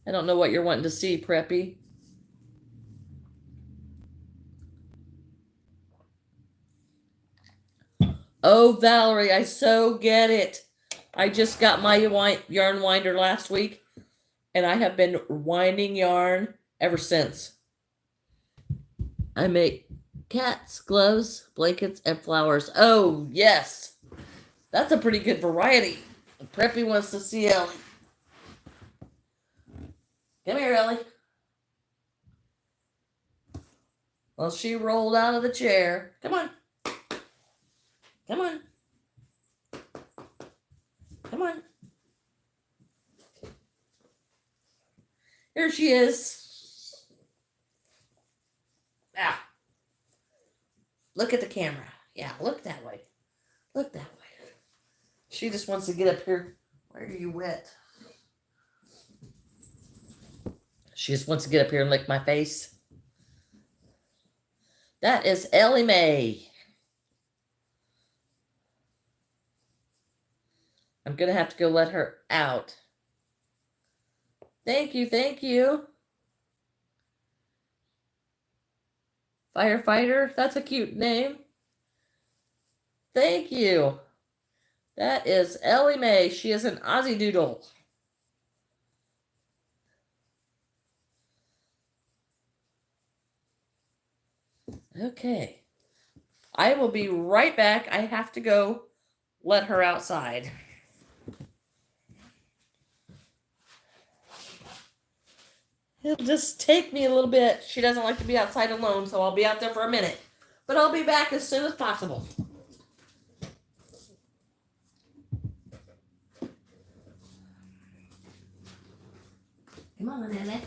I don't know what you're wanting to see, Preppy. Oh, Valerie, I so get it. I just got my yarn winder last week, and I have been winding yarn ever since. I make cats, gloves, blankets, and flowers. Oh, yes. That's a pretty good variety. Preppy wants to see Ellie. Come here, Ellie. Well, she rolled out of the chair. Come on. Come on. Come on. Here she is. Ah. Look at the camera. Yeah, look that way. Look that way. She just wants to get up here. Why are you wet? She just wants to get up here and lick my face. That is Ellie Mae. I'm going to have to go let her out. Thank you, thank you. Firefighter, that's a cute name. Thank you. That is Ellie Mae. She is an Aussie Doodle. Okay. I will be right back. I have to go let her outside. It'll just take me a little bit. She doesn't like to be outside alone, so I'll be out there for a minute. But I'll be back as soon as possible. Come on, Lily.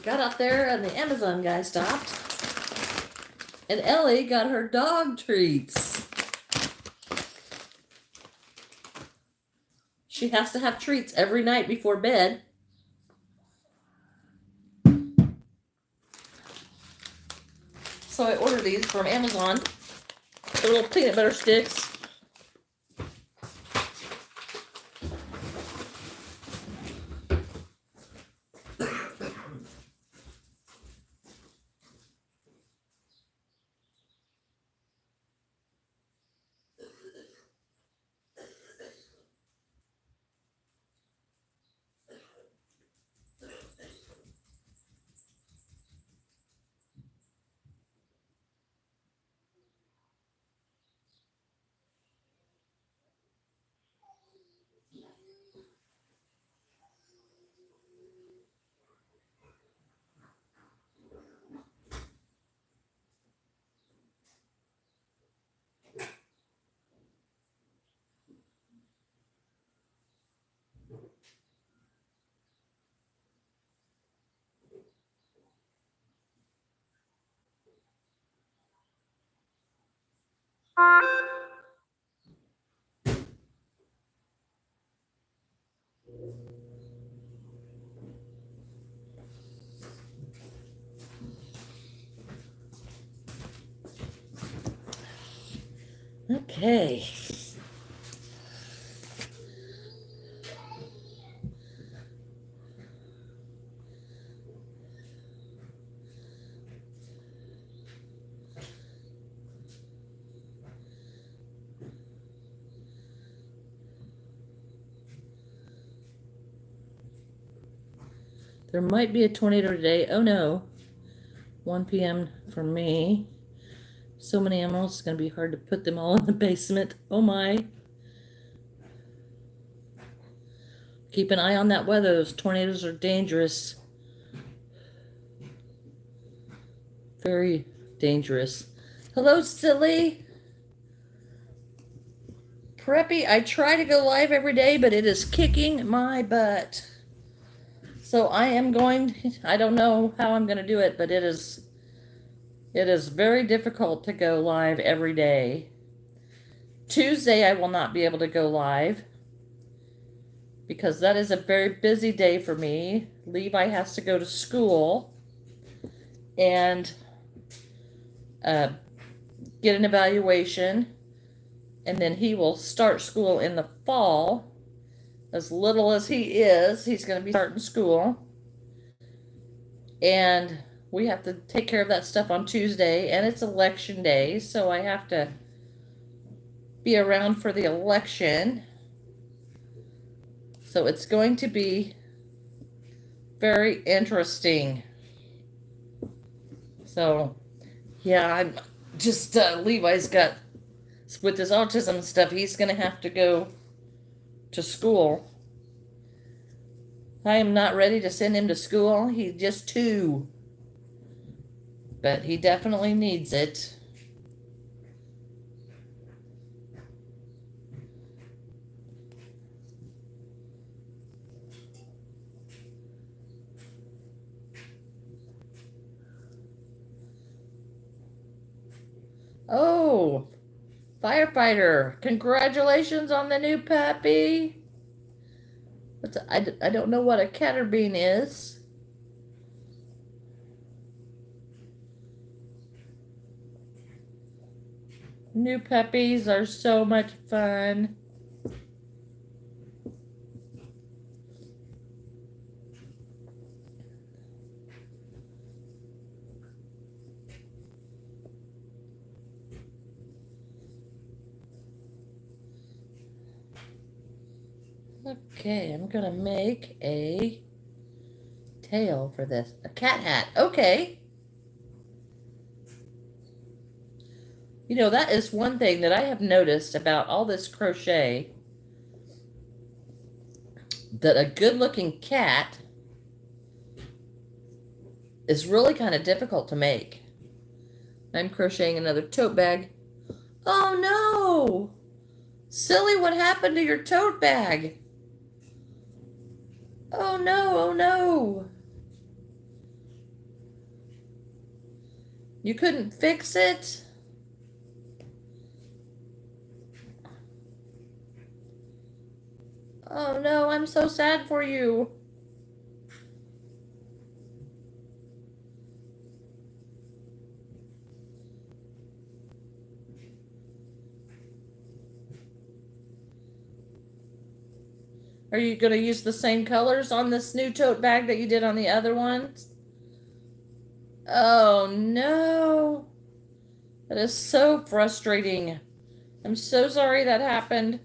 Got up there and the Amazon guy stopped. And Ellie got her dog treats. She has to have treats every night before bed. So I ordered these from Amazon. They're little peanut butter sticks. Okay. There might be a tornado today. Oh no. 1 p.m. for me. So many animals, it's going to be hard to put them all in the basement. Oh my. Keep an eye on that weather. Those tornadoes are dangerous. Very dangerous. Hello, silly. Preppy, I try to go live every day, but it is kicking my butt. So I don't know how I'm going to do it, but it is very difficult to go live every day. Tuesday, I will not be able to go live because that is a very busy day for me. Levi has to go to school and get an evaluation, and then he will start school in the fall. As little as he is, he's going to be starting school. And we have to take care of that stuff on Tuesday, and it's election day, so I have to be around for the election. So it's going to be very interesting. So, yeah, I'm just, Levi's got, with his autism stuff, he's going to have to go to school. I am not ready to send him to school. He's just 2. But he definitely needs it. Oh, firefighter, congratulations on the new puppy. I don't know what a caterbean is. New puppies are so much fun. Okay, I'm gonna make a tail for this. A cat hat. Okay. You know, that is one thing that I have noticed about all this crochet, that a good-looking cat is really kind of difficult to make. I'm crocheting another tote bag. Oh no! Silly, what happened to your tote bag? Oh no, oh no! You couldn't fix it? Oh no, I'm so sad for you. Are you going to use the same colors on this new tote bag that you did on the other ones? Oh no. That is so frustrating. I'm so sorry that happened.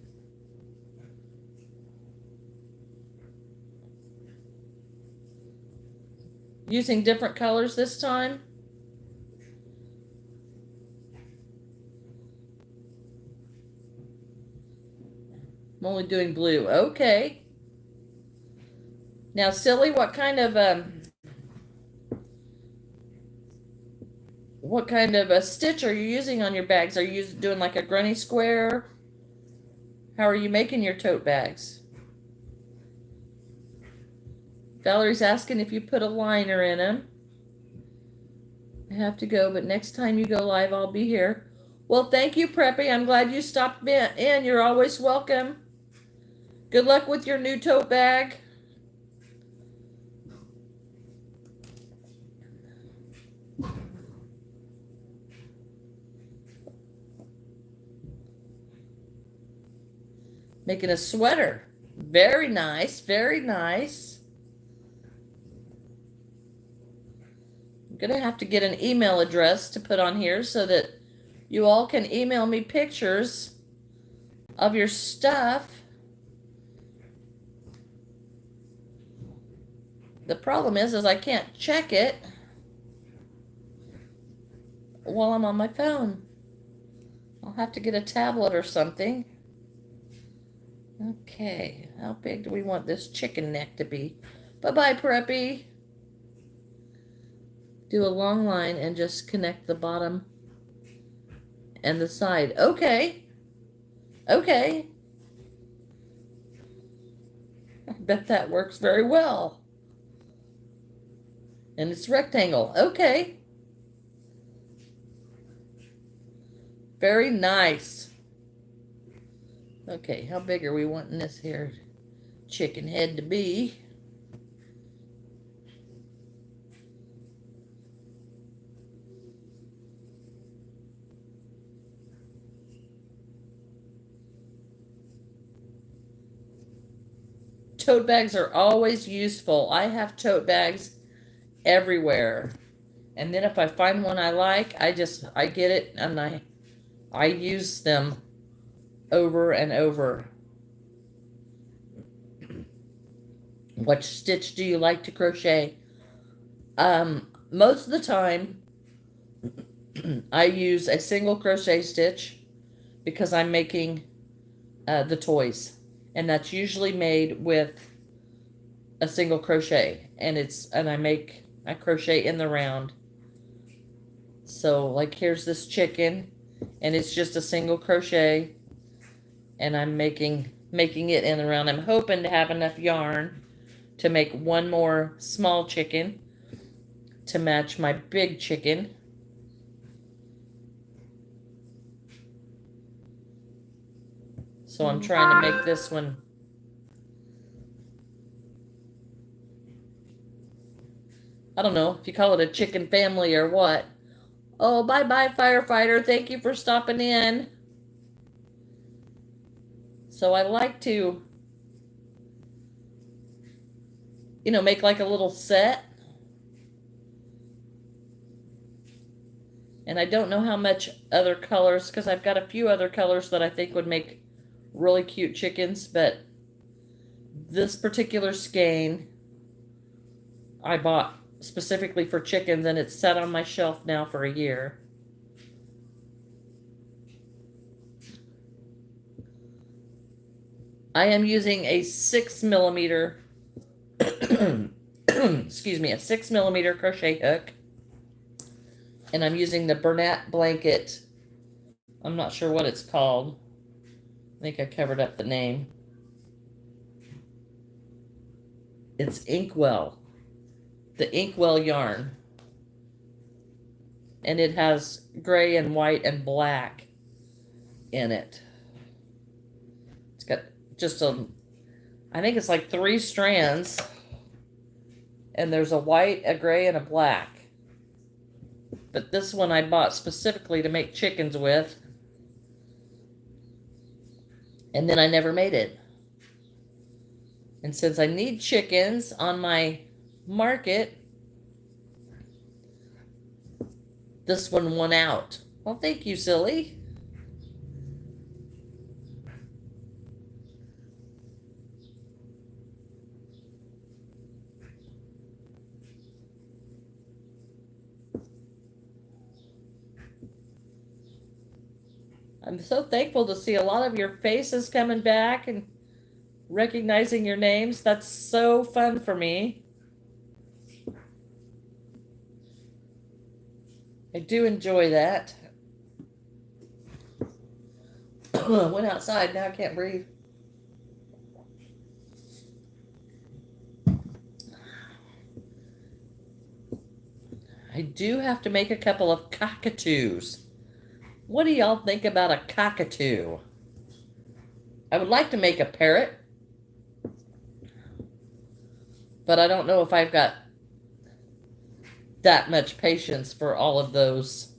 Using different colors this time? I'm only doing blue. Okay. Now, Silly, what kind of a stitch are you using on your bags? Are you doing like a granny square? How are you making your tote bags? Valerie's asking if you put a liner in them. I have to go, but next time you go live, I'll be here. Well, thank you, Preppy. I'm glad you stopped in. You're always welcome. Good luck with your new tote bag. Making a sweater. Very nice, very nice. I'm gonna have to get an email address to put on here so that you all can email me pictures of your stuff. The problem is I can't check it while I'm on my phone. I'll have to get a tablet or something. Okay, how big do we want this chicken neck to be? Bye-bye, Preppy. Do a long line and just connect the bottom and the side. Okay. Okay. I bet that works very well. And it's rectangle. Okay. Very nice. Okay, how big are we wanting this here chicken head to be? Tote bags are always useful. I have tote bags everywhere. And then if I find one I like, I get it and I use them over and over. What stitch do you like to crochet? Most of the time, I use a single crochet stitch because I'm making the toys. And that's usually made with a single crochet. And I crochet in the round. So like here's this chicken and it's just a single crochet and I'm making it in the round. I'm hoping to have enough yarn to make one more small chicken to match my big chicken. So I'm trying to make this one. I don't know if you call it a chicken family or what. Oh, bye-bye, firefighter. Thank you for stopping in. So I like to, make like a little set. And I don't know how much other colors, because I've got a few other colors that I think would make really cute chickens, but this particular skein I bought specifically for chickens and it's set on my shelf now for a year. I am using a 6mm excuse me, a 6mm crochet hook, and I'm using the Bernat blanket. I'm not sure what it's called. I think I covered up the name. It's Inkwell. The Inkwell yarn. And it has gray and white and black in it. It's got just I think it's like 3 strands. And there's a white, a gray, and a black. But this one I bought specifically to make chickens with. And then I never made it. And since I need chickens on my market, this one won out. Well, thank you, silly. I'm so thankful to see a lot of your faces coming back and recognizing your names. That's so fun for me. I do enjoy that. I went outside, now I can't breathe. I do have to make a couple of cockatoos. What do y'all think about a cockatoo? I would like to make a parrot, but I don't know if I've got that much patience for all of those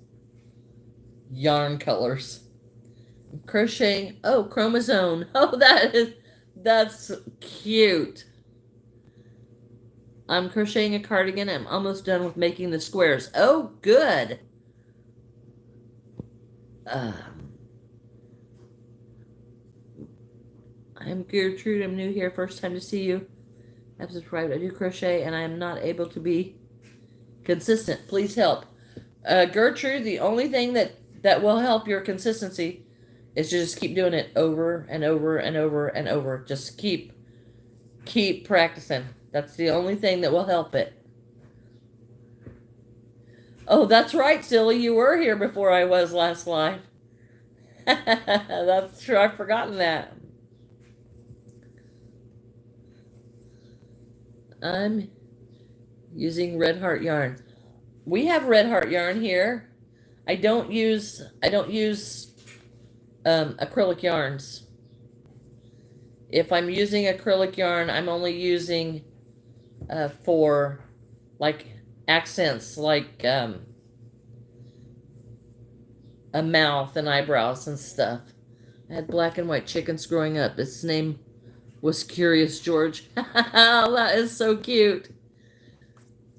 yarn colors. Crocheting. Oh, chromosome. Oh, that's cute. I'm crocheting a cardigan. I'm almost done with making the squares. Oh, good. I'm Gertrude. I'm new here. First time to see you. I'm subscribed. I do crochet and I am not able to be consistent. Please help. Gertrude, the only thing that will help your consistency is to just keep doing it over and over and over and over. Just keep practicing. That's the only thing that will help it. Oh, that's right, silly. You were here before I was last live. That's true. I've forgotten that. I'm using red heart yarn. We have red heart yarn here. I don't use acrylic yarns. If I'm using acrylic yarn, I'm only using for like accents, like a mouth and eyebrows and stuff. I had black and white chickens growing up. Its name was Curious George. That is so cute.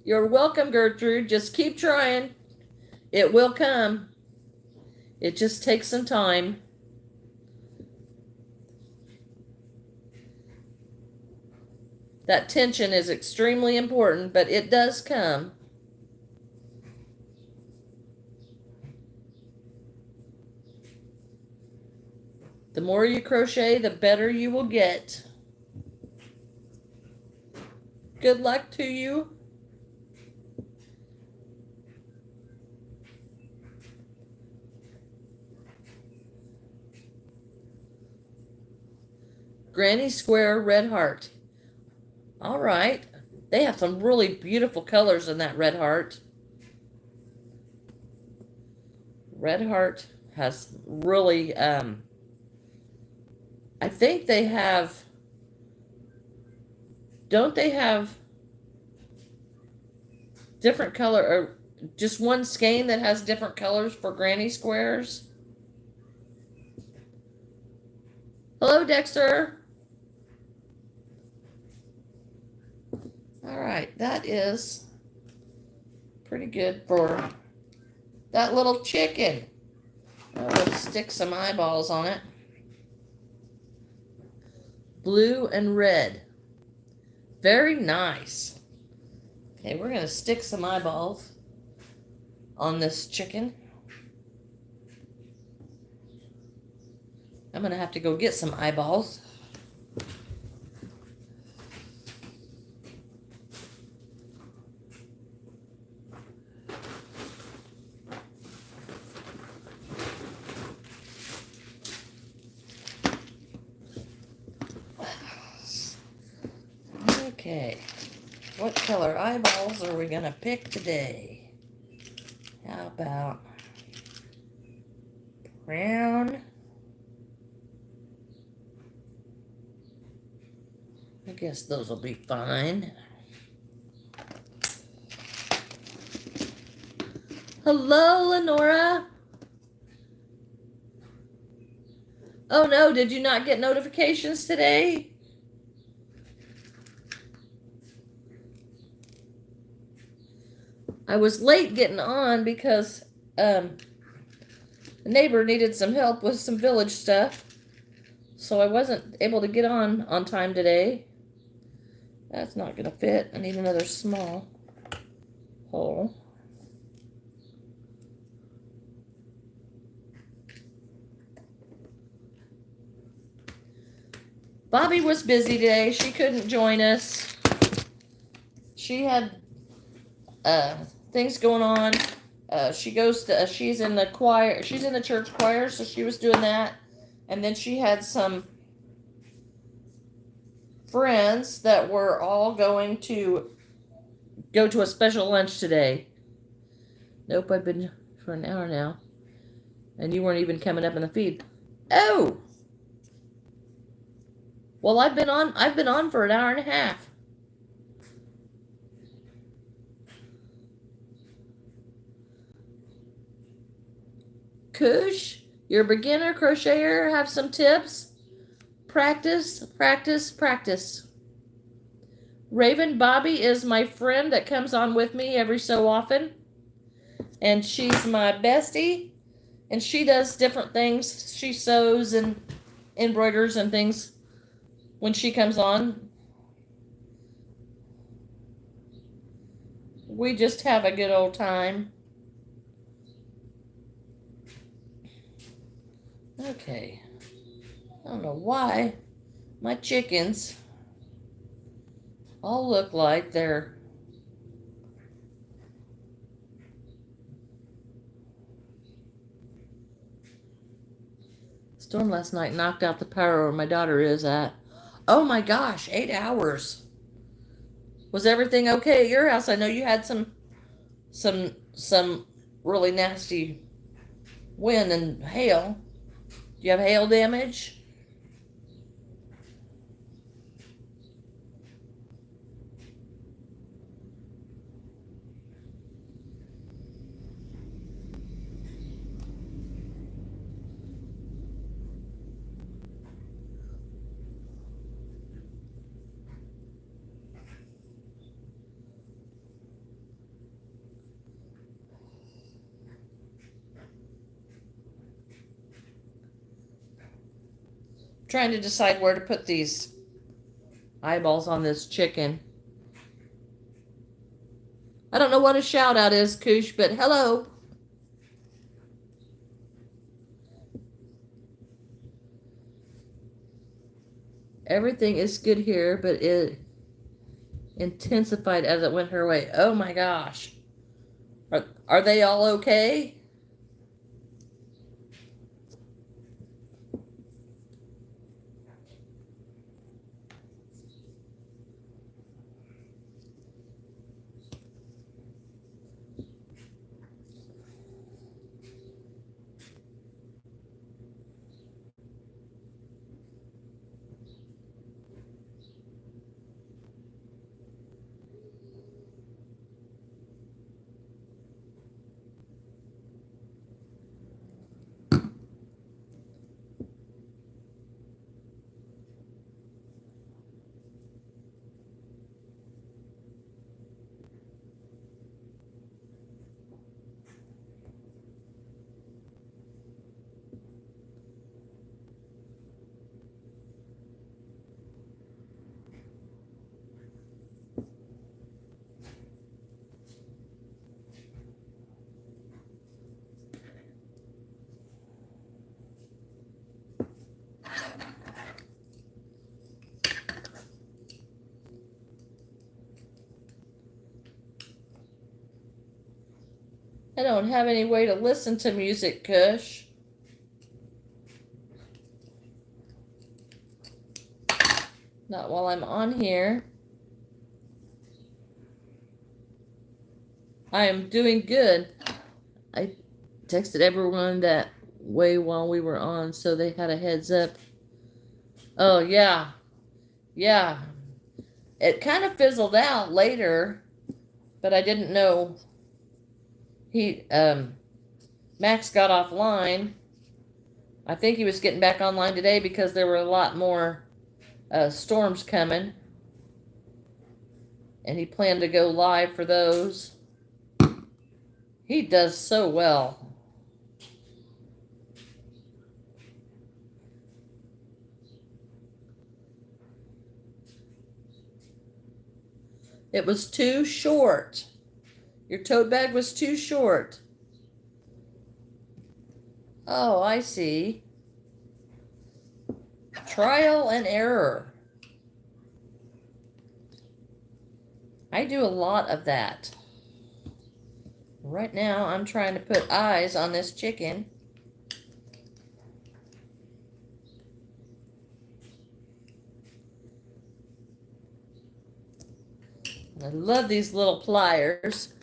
You're welcome, Gertrude. Just keep trying. It will come. It just takes some time. That tension is extremely important, but it does come. The more you crochet, the better you will get. Good luck to you. Granny Square Red Heart. All right. They have some really beautiful colors in that red heart. Red heart has really, I think they have, don't they have different color, or just one skein that has different colors for granny squares? Hello, Dexter. All right, that is pretty good for that little chicken. Let's stick some eyeballs on it. Blue and red. Very nice. Okay, we're going to stick some eyeballs on this chicken. I'm going to have to go get some eyeballs. Okay, what color eyeballs are we going to pick today? How about brown? I guess those will be fine. Hello, Lenora. Oh no, did you not get notifications today? I was late getting on because a neighbor needed some help with some village stuff. So I wasn't able to get on time today. That's not going to fit. I need another small hole. Bobby was busy today. She couldn't join us. She had things going on. She's in the choir. She's in the church choir, so she was doing that. And then she had some friends that were all going to go to a special lunch today. Nope, I've been for an hour now. And you weren't even coming up in the feed. Oh! Well, I've been on for an hour and a half. Kush, You're a beginner crocheter, have some tips? Practice, practice, practice. Raven Bobby is my friend that comes on with me every so often. And she's my bestie. And she does different things. She sews and embroiders and things when she comes on. We just have a good old time. Okay. I don't know why my chickens all look like they're storm last night knocked out the power where my daughter is at. Oh my gosh, 8 hours. Was everything okay at your house? I know you had some really nasty wind and hail. Do you have hail damage? Trying to decide where to put these eyeballs on this chicken. I don't know what a shout out is, Koosh, but hello. Everything is good here, but it intensified as it went her way. Oh my gosh. Are they all okay? I don't have any way to listen to music, Kush. Not while I'm on here. I am doing good. I texted everyone that way while we were on so they had a heads up. Oh, yeah. Yeah. It kind of fizzled out later, but I didn't know. Max got offline. I think he was getting back online today because there were a lot more storms coming. And he planned to go live for those. He does so well. It was too short. Your tote bag was too short. Oh, I see. Trial and error. I do a lot of that. Right now, I'm trying to put eyes on this chicken. I love these little pliers.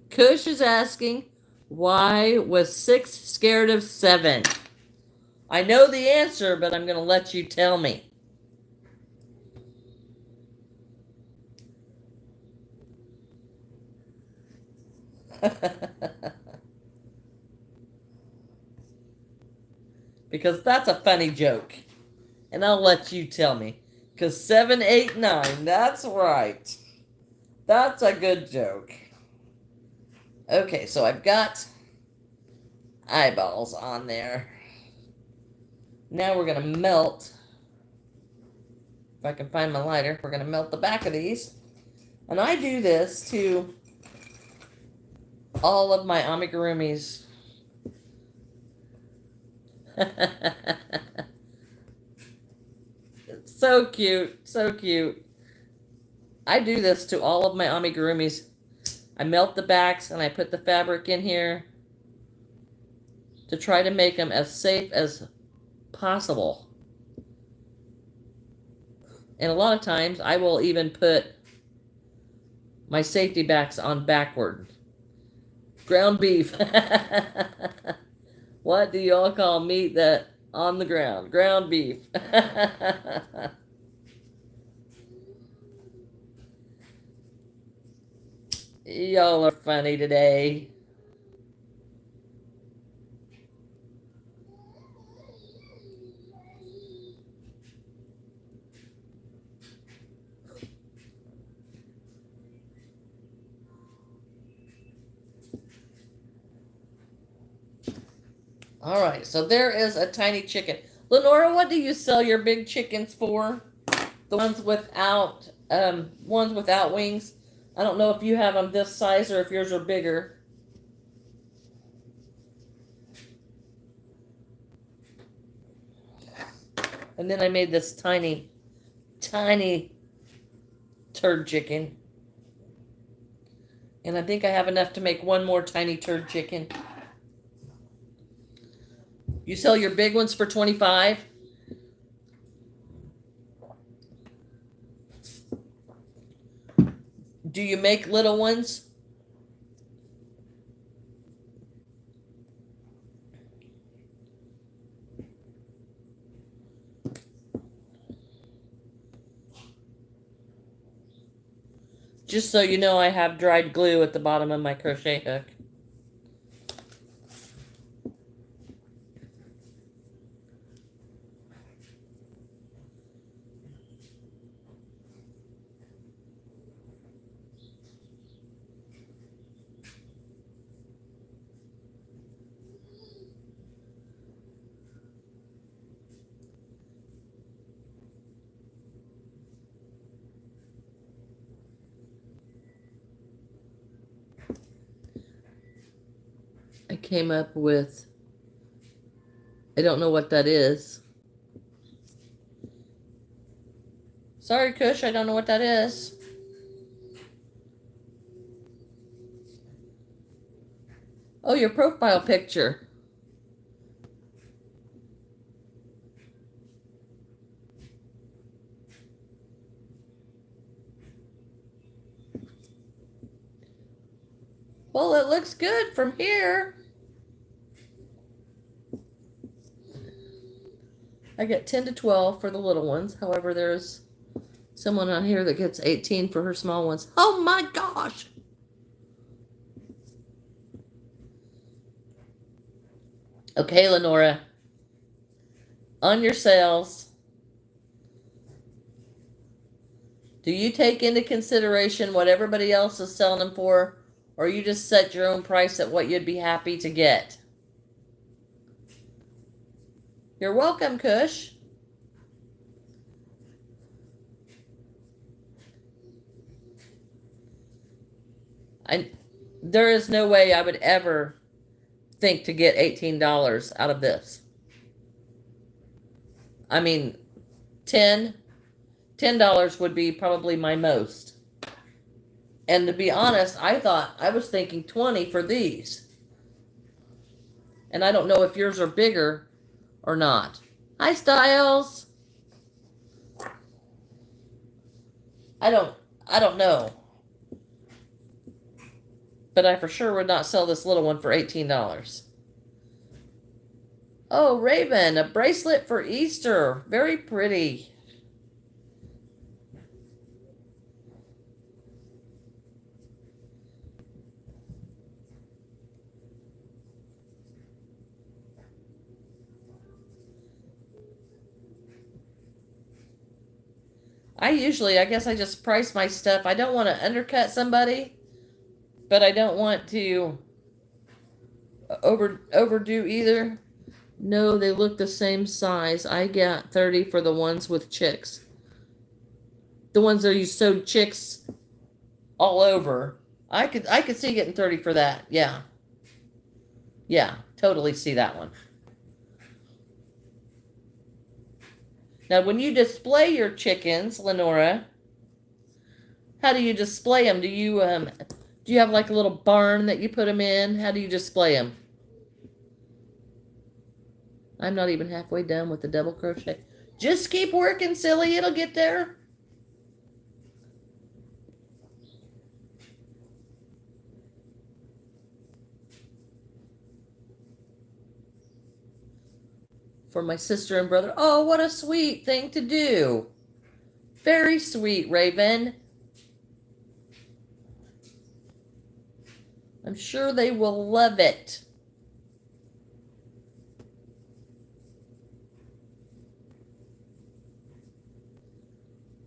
Kush is asking, why was 6 scared of 7? I know the answer, but I'm going to let you tell me. Because that's a funny joke. And I'll let you tell me. Because 7, 8, 9, that's right. That's a good joke. Okay, so I've got eyeballs on there. Now we're going to melt. If I can find my lighter, we're going to melt the back of these. And I do this to all of my amigurumis. So cute, so cute. I do this to all of my amigurumis. I melt the backs and I put the fabric in here to try to make them as safe as possible. And a lot of times I will even put my safety backs on backward. Ground beef. What do y'all call meat that on the ground? Ground beef. Y'all are funny today. All right, so there is a tiny chicken. Lenora, what do you sell your big chickens for? The ones without wings. I don't know if you have them this size or if yours are bigger. And then I made this tiny, tiny turd chicken. And I think I have enough to make one more tiny turd chicken. You sell your big ones for $25? Do you make little ones? Just so you know, I have dried glue at the bottom of my crochet hook. I came up with, I don't know what that is. Sorry, Kush, I don't know what that is. Oh, your profile picture. Well, it looks good from here. I get 10 to 12 for the little ones. However, there's someone on here that gets 18 for her small ones. Oh my gosh! Okay, Lenora. On your sales, do you take into consideration what everybody else is selling them for, or you just set your own price at what you'd be happy to get? You're welcome, Kush. There is no way I would ever think to get $18 out of this. I mean, $10 would be probably my most. And to be honest, I was thinking 20 for these. And I don't know if yours are bigger or not. Hi, Styles. I don't know. But I for sure would not sell this little one for $18. Oh, Raven, a bracelet for Easter. Very pretty. I guess I just price my stuff. I don't want to undercut somebody, but I don't want to overdo either. No, they look the same size. I got 30 for the ones with chicks. The ones that you sewed chicks all over. I could see getting 30 for that. Yeah. Yeah, totally see that one. Now, when you display your chickens, Lenora, how do you display them? Do you have like a little barn that you put them in? How do you display them? I'm not even halfway done with the double crochet. Just keep working, silly. It'll get there. For my sister and brother. Oh, what a sweet thing to do. Very sweet, Raven. I'm sure they will love it.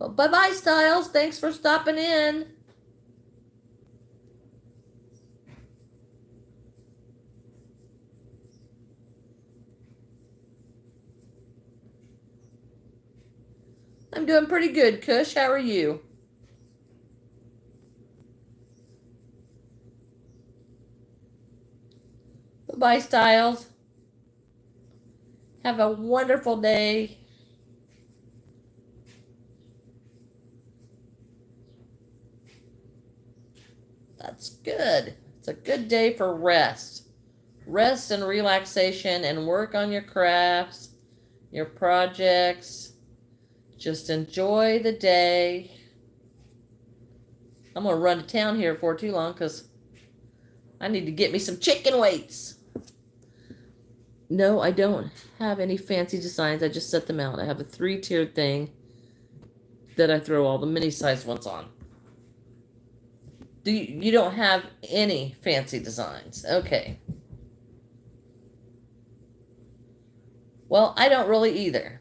Well, bye-bye, Styles. Thanks for stopping in. I'm doing pretty good, Kush. How are you? Bye-bye, Styles. Have a wonderful day. That's good. It's a good day for rest. Rest and relaxation and work on your crafts, your projects. Just enjoy the day. I'm going to run to town here for too long because I need to get me some chicken weights. No, I don't have any fancy designs. I just set them out. I have a 3-tiered thing that I throw all the mini-sized ones on. You don't have any fancy designs? Okay. Well, I don't really either.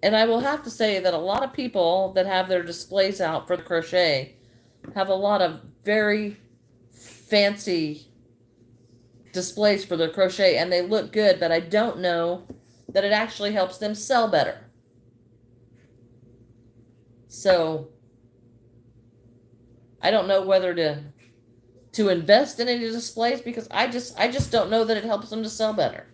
And I will have to say that a lot of people that have their displays out for the crochet have a lot of very fancy displays for their crochet, and they look good, but I don't know that it actually helps them sell better. So I don't know whether to invest in any displays because I just don't know that it helps them to sell better.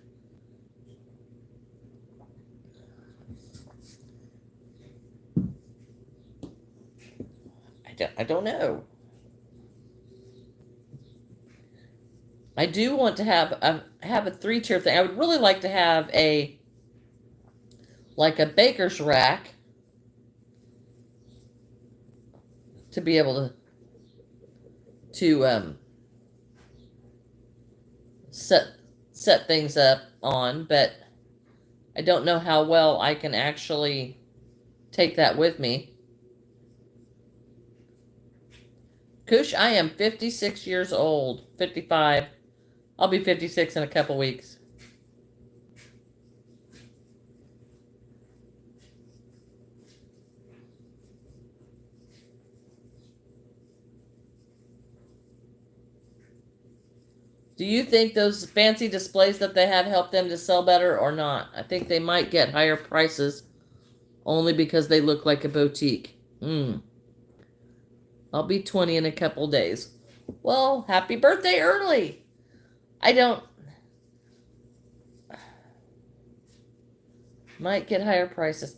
I don't know. I do want to have a 3-tier thing. I would really like to have a baker's rack to be able to set things up on, but I don't know how well I can actually take that with me. Kush, I am 56 years old. 55. I'll be 56 in a couple weeks. Do you think those fancy displays that they have help them to sell better or not? I think they might get higher prices only because they look like a boutique. I'll be 20 in a couple days. Well, happy birthday early. I don't... Might get higher prices.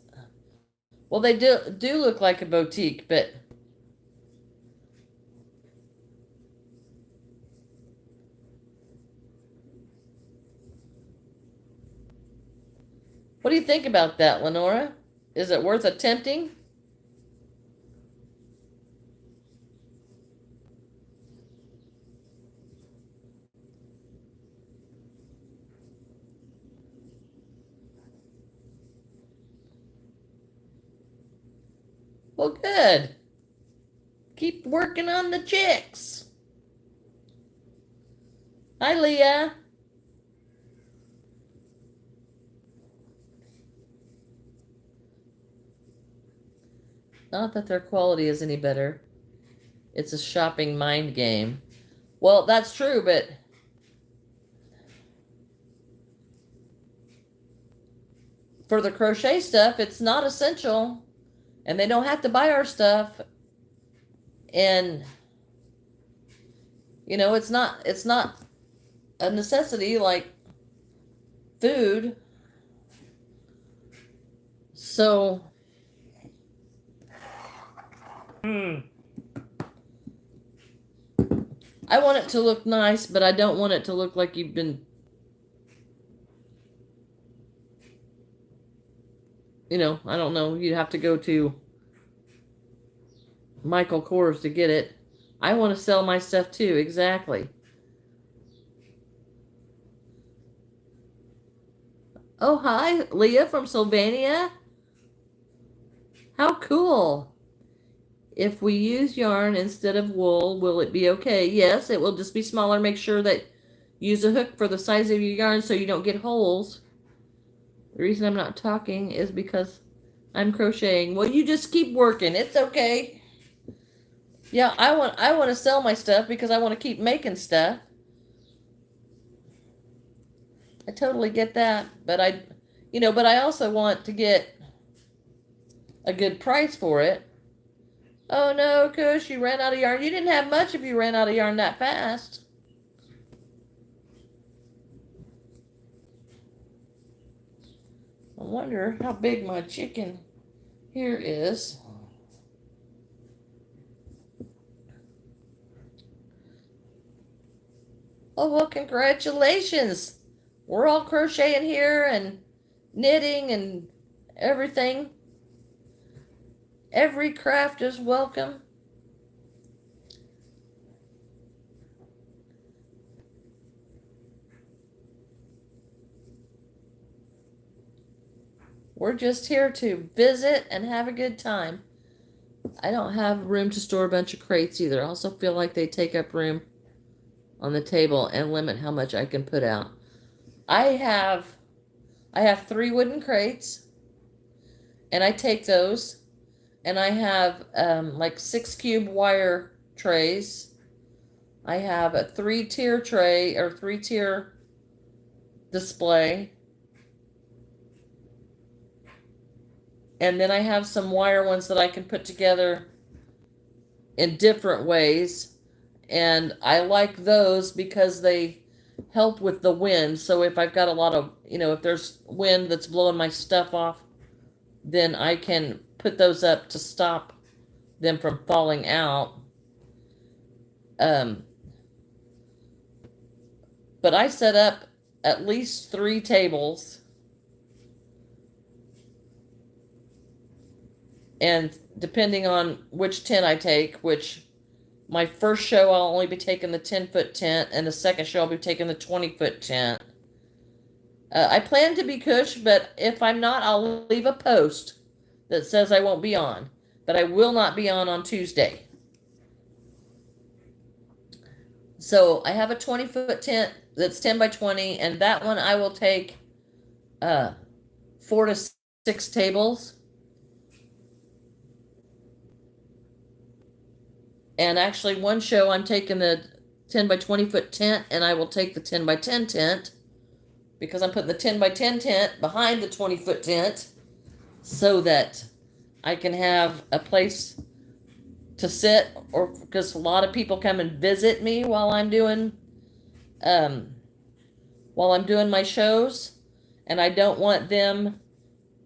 Well, they do look like a boutique, but... What do you think about that, Lenora? Is it worth attempting? Well, good. Keep working on the chicks. Hi, Leah. Not that their quality is any better. It's a shopping mind game. Well, that's true, but for the crochet stuff, it's not essential. And they don't have to buy our stuff. And it's not a necessity like food. So I want it to look nice, but I don't want it to look like you've been, I don't know, you'd have to go to Michael Kors to get it. I want to sell my stuff too, exactly. Oh, hi, Leah from Sylvania. How cool. If we use yarn instead of wool, will it be okay? Yes, it will just be smaller. Make sure that you use a hook for the size of your yarn so you don't get holes. The reason I'm not talking is because I'm crocheting. Well, you just keep working. It's okay. Yeah, I want to sell my stuff because I want to keep making stuff. I totally get that, but I also want to get a good price for it. Oh no, Kush, you ran out of yarn. You didn't have much if you ran out of yarn that fast. I wonder how big my chicken here is. Oh, well, congratulations. We're all crocheting here and knitting and everything. Every craft is welcome. We're just here to visit and have a good time. I don't have room to store a bunch of crates either. I also feel like they take up room on the table and limit how much I can put out. I have 3 wooden crates, and I take those, and I have like 6 cube wire trays. I have a 3-tier tray or 3-tier display. And then I have some wire ones that I can put together in different ways. And I like those because they help with the wind. So if I've got a lot of, if there's wind that's blowing my stuff off, then I can put those up to stop them from falling out. But I set up at least 3 tables. And depending on which tent I take, which my first show I'll only be taking the 10-foot tent, and the second show I'll be taking the 20-foot tent. I plan to be Kush, but if I'm not, I'll leave a post that says I won't be on. But I will not be on Tuesday. So I have a 20-foot tent that's 10 by 20, and that one I will take 4 to 6 tables. And actually, one show I'm taking the 10 by 20 foot tent, and I will take the 10 by 10 tent because I'm putting the 10 by 10 tent behind the 20-foot tent so that I can have a place to sit, or because a lot of people come and visit me while I'm doing my shows, and I don't want them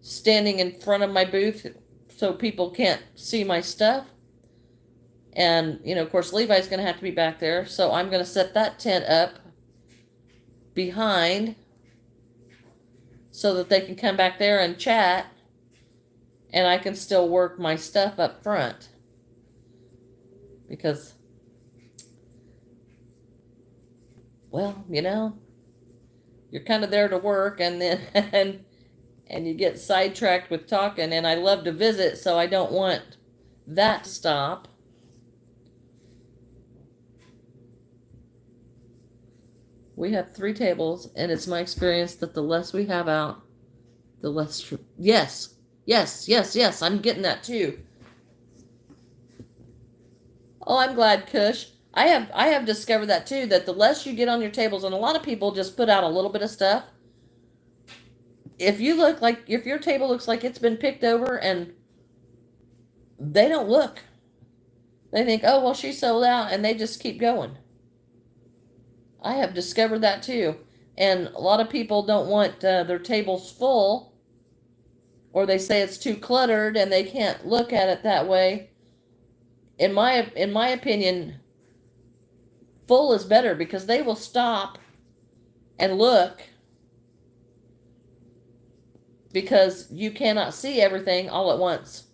standing in front of my booth so people can't see my stuff. And, of course, Levi's going to have to be back there. So I'm going to set that tent up behind so that they can come back there and chat. And I can still work my stuff up front. Because, well, you're kind of there to work, and then and you get sidetracked with talking. And I love to visit, so I don't want that to stop. We have 3 tables, and it's my experience that the less we have out, the less... Yes, I'm getting that too. Oh, I'm glad, Kush. I have discovered that too, that the less you get on your tables, and a lot of people just put out a little bit of stuff. If your table looks like it's been picked over and they don't look, they think, oh, well, she sold out, and they just keep going. I have discovered that too. And a lot of people don't want their tables full, or they say it's too cluttered and they can't look at it that way. In my opinion, full is better because they will stop and look because you cannot see everything all at once.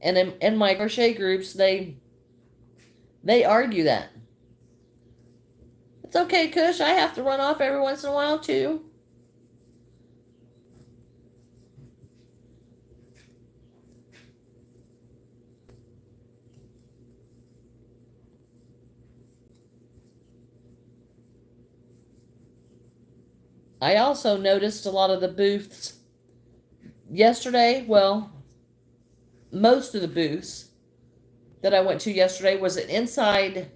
And in my crochet groups, they argue that. It's okay, Kush. I have to run off every once in a while too. I also noticed a lot of the booths yesterday. Well, most of the booths that I went to yesterday was inside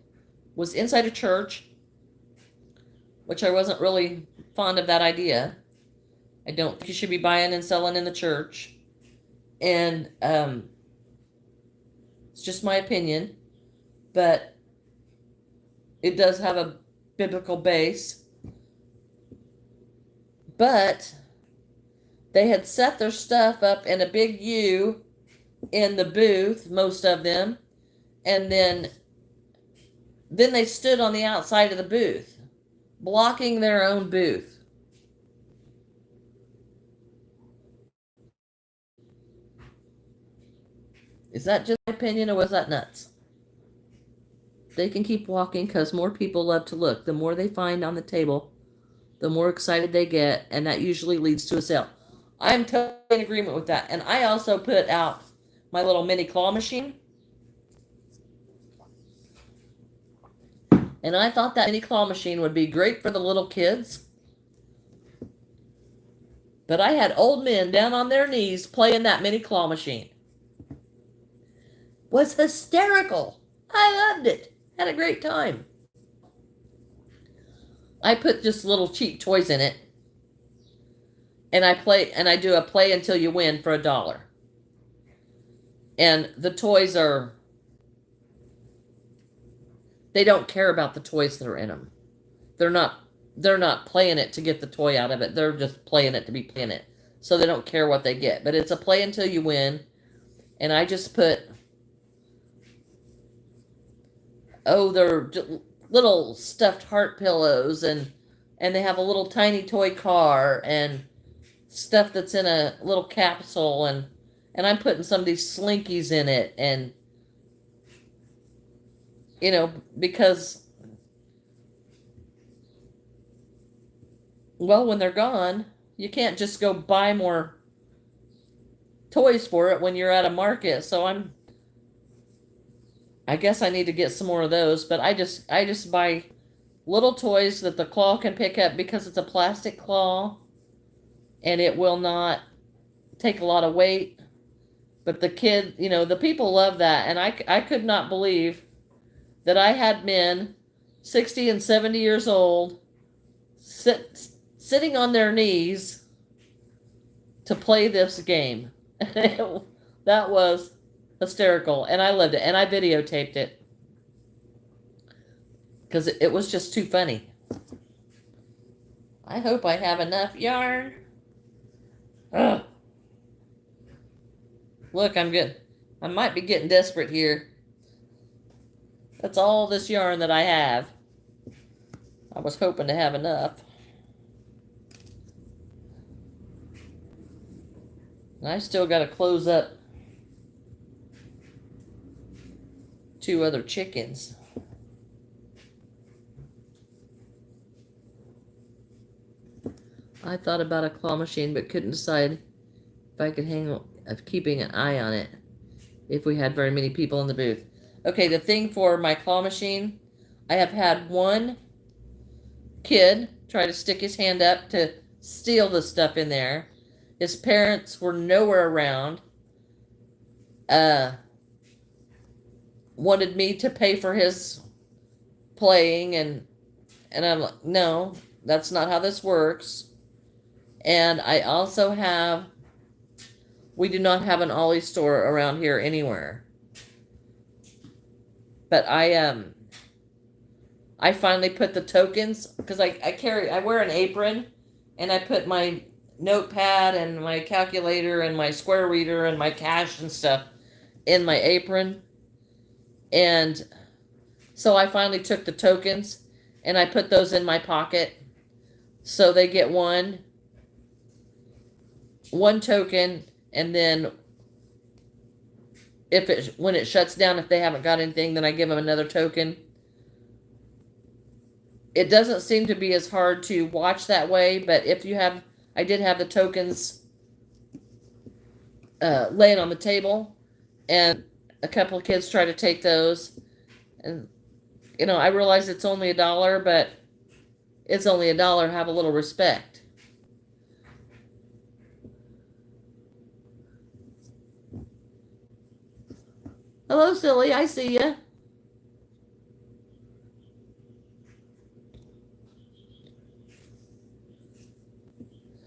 a church, which I wasn't really fond of that idea. I don't think you should be buying and selling in the church. And it's just my opinion, but it does have a biblical base. But they had set their stuff up in a big U in the booth, most of them, and then they stood on the outside of the booth, blocking their own booth. Is that just my opinion, or was that nuts? They can keep walking because more people love to look. The more they find on the table, the more excited they get, and that usually leads to a sale. I'm totally in agreement with that. And I also put out my little mini claw machine. And I thought that mini claw machine would be great for the little kids. But I had old men down on their knees playing that mini claw machine. Was hysterical. I loved it. Had a great time. I put just little cheap toys in it. And I do a play until you win for $1. And the toys they don't care about the toys that are in them. They're not playing it to get the toy out of it. They're just playing it to be playing it. So they don't care what they get. But it's a play until you win. And I just put, they're little stuffed heart pillows, and they have a little tiny toy car and stuff that's in a little capsule, and I'm putting some of these slinkies in it, and because, well, when they're gone, you can't just go buy more toys for it when you're at a market. So I guess I need to get some more of those, but I just buy little toys that the claw can pick up because it's a plastic claw and it will not take a lot of weight. But the people love that, and I could not believe that I had men 60 and 70 years old sitting on their knees to play this game. That was hysterical, and I loved it, and I videotaped it because it was just too funny. I hope I have enough yarn. Ugh. Look, I'm good. I might be getting desperate here. That's all this yarn that I have. I was hoping to have enough. And I still got to close up 2 other chickens. I thought about a claw machine, but couldn't decide if I could hang of keeping an eye on it if we had very many people in the booth. Okay, the thing for my claw machine, I have had one kid try to stick his hand up to steal the stuff in there. His parents were nowhere around. wanted me to pay for his playing, and I'm like, no, that's not how this works. And I also have, we do not have an Ollie store around here anywhere. But I finally put the tokens, because I wear an apron, and I put my notepad and my calculator and my square reader and my cash and stuff in my apron. And so I finally took the tokens and I put those in my pocket. So they get one token, and then when it shuts down, if they haven't got anything, then I give them another token. It doesn't seem to be as hard to watch that way, but I did have the tokens laying on the table, and a couple of kids try to take those, and I realize it's only $1, but it's only $1. Have a little respect. Hello, silly. I see ya.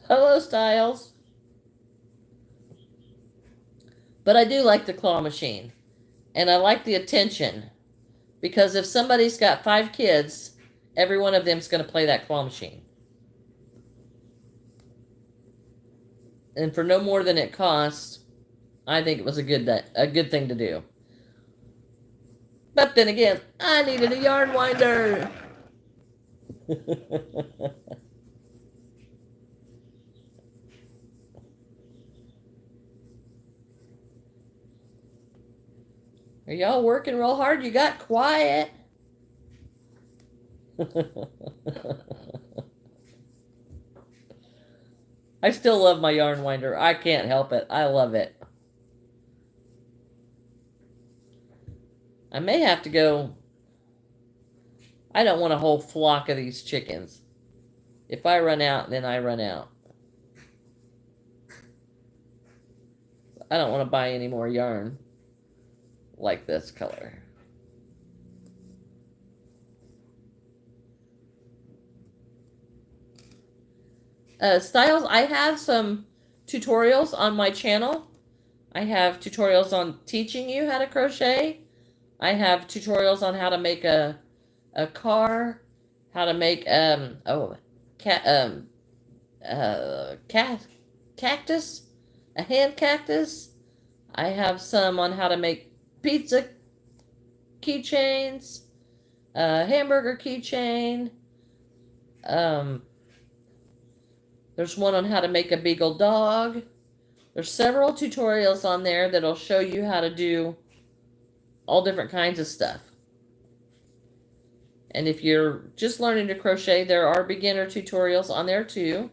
Hello, Styles. But I do like the claw machine, and I like the attention, because if somebody's got 5 kids, every one of them's going to play that claw machine. And for no more than it costs, I think it was a good thing to do. But then again, I needed a yarn winder. Are y'all working real hard? You got quiet. I still love my yarn winder. I can't help it. I love it. I may have to go. I don't want a whole flock of these chickens. If I run out, then I run out. I don't want to buy any more yarn like this color. Styles, I have some tutorials on my channel. I have tutorials on teaching you how to crochet. I have tutorials on how to make a car, how to make cactus, a hand cactus. I have some on how to make pizza keychains, hamburger keychain. There's one on how to make a beagle dog. There's several tutorials on there that'll show you how to do all different kinds of stuff. And if you're just learning to crochet, there are beginner tutorials on there too.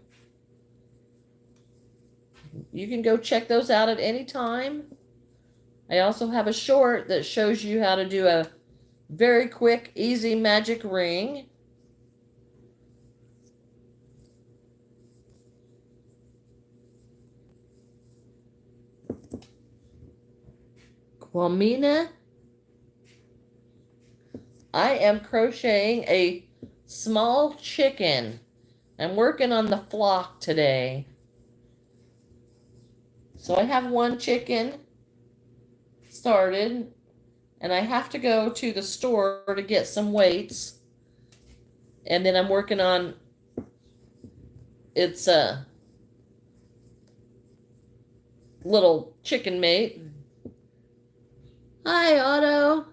You can go check those out at any time. I also have a short that shows you how to do a very quick, easy magic ring. Kwamina, I am crocheting a small chicken. I'm working on the flock today. So I have one chicken started, and I have to go to the store to get some weights. And then I'm working on its little chicken mate. Hi, Otto.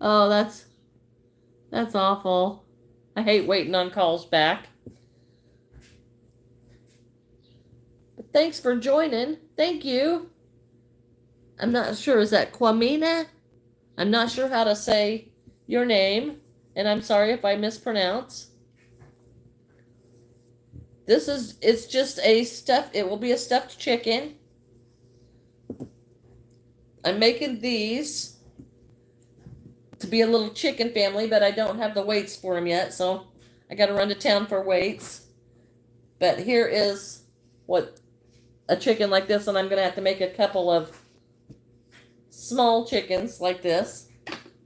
Oh, that's awful. I hate waiting on calls back. But thanks for joining. Thank you. I'm not sure, is that Kwamina? I'm not sure how to say your name, and I'm sorry if I mispronounce. It's just it will be a stuffed chicken. I'm making these to be a little chicken family, but I don't have the weights for them yet, so I got to run to town for weights. But here is what a chicken like this, and I'm going to have to make a couple of small chickens like this.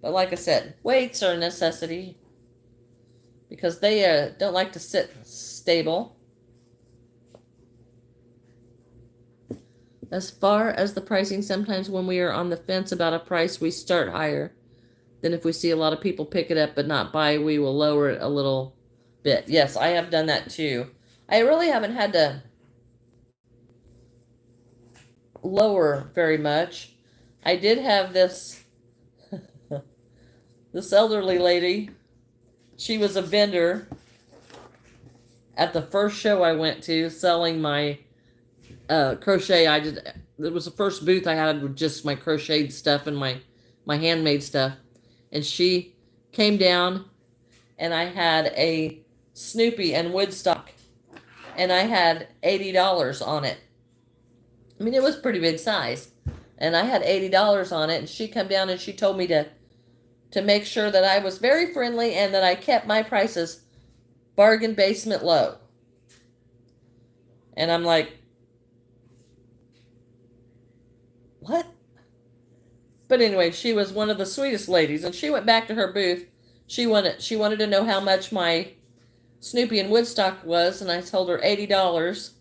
But like I said, weights are a necessity because they don't like to sit stable. As far as the pricing, sometimes when we are on the fence about a price, we start higher. Then if we see a lot of people pick it up but not buy, we will lower it a little bit. Yes, I have done that too. I really haven't had to lower very much. I did have this this elderly lady. She was a vendor at the first show I went to selling my crochet. It was the first booth I had with just my crocheted stuff and my handmade stuff. And she came down and I had a Snoopy and Woodstock and I had $80 on it. I mean, it was pretty big size. And I had $80 on it, and she come down and she told me to make sure that I was very friendly and that I kept my prices bargain basement low. And I'm like, what? But anyway, she was one of the sweetest ladies, and she went back to her booth. She wanted to know how much my Snoopy and Woodstock was, and I told her $80.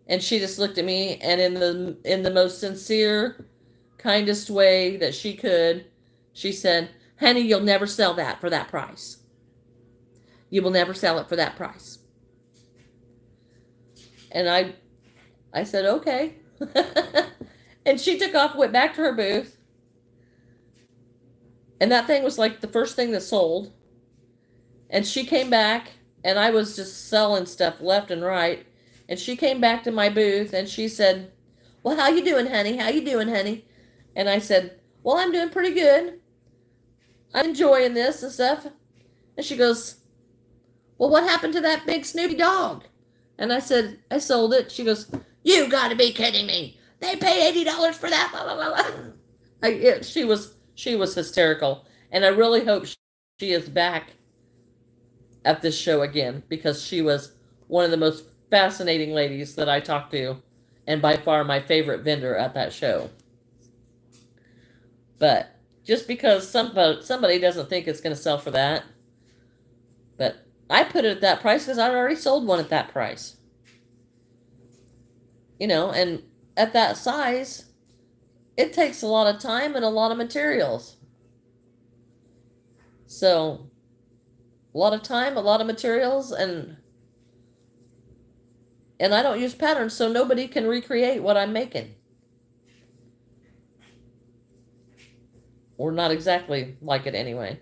And she just looked at me, and in the most sincere, kindest way that she could, she said, "Honey, you'll never sell that for that price. You will never sell it for that price." And I said, "Okay." And she took off, went back to her booth. And that thing was like the first thing that sold. And she came back, and I was just selling stuff left and right. And she came back to my booth and she said, "Well, how you doing, honey? How you doing, honey?" And I said, "Well, I'm doing pretty good. I'm enjoying this and stuff." And she goes, "Well, what happened to that big Snoopy dog?" And I said, "I sold it." She goes, "You gotta be kidding me. They pay $80 for that." Blah, blah, blah, blah. She was hysterical. And I really hope she is back at this show again because she was one of the most fascinating ladies that I talked to, and by far my favorite vendor at that show. But just because somebody doesn't think it's going to sell for that, but I put it at that price because I already sold one at that price. And at that size, it takes a lot of time and a lot of materials. So, a lot of time, a lot of materials, and I don't use patterns, so nobody can recreate what I'm making. Or not exactly like it anyway.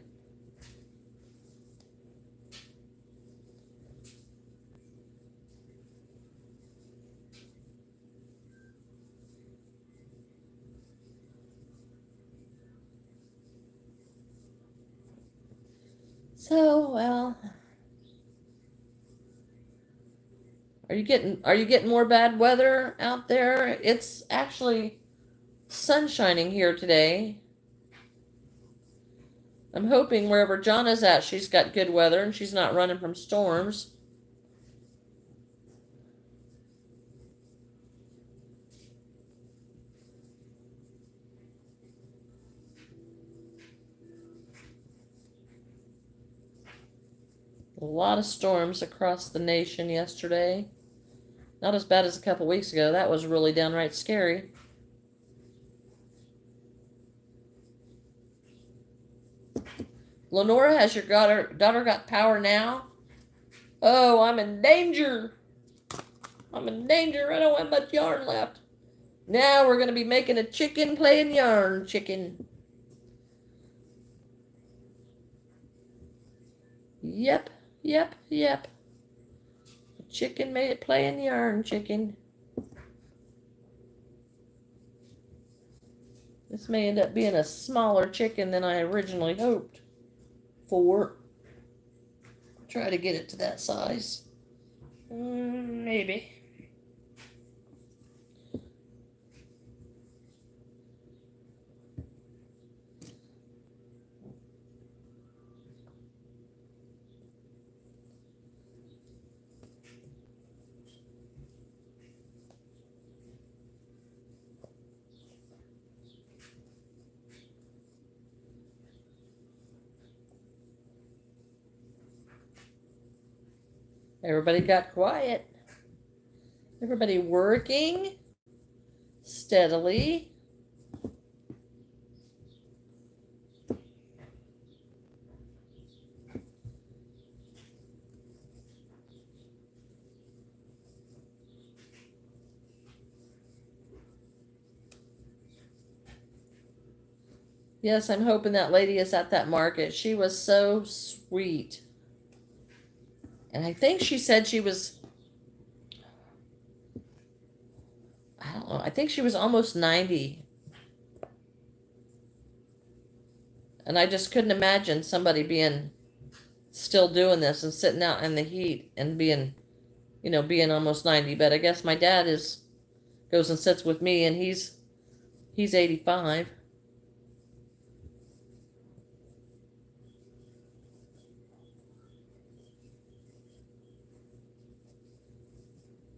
So, well, are you getting more bad weather out there? It's actually sun shining here today. I'm hoping wherever John is at, she's got good weather and she's not running from storms. A lot of storms across the nation yesterday. Not as bad as a couple weeks ago. That was really downright scary. Lenora, has your daughter got power now? Oh, I'm in danger. I'm in danger. I don't have much yarn left. Now we're going to be making a chicken playing yarn chicken. Yep. Chicken made it playing yarn chicken. This may end up being a smaller chicken than I originally hoped for. Try to get it to that size. Maybe. Everybody got quiet. Everybody working steadily. Yes, I'm hoping that lady is at that market. She was so sweet. And I think she said she was, I don't know, I think she was almost 90. And I just couldn't imagine somebody being still doing this and sitting out in the heat and being, being almost 90. But I guess my dad goes and sits with me, and he's 85.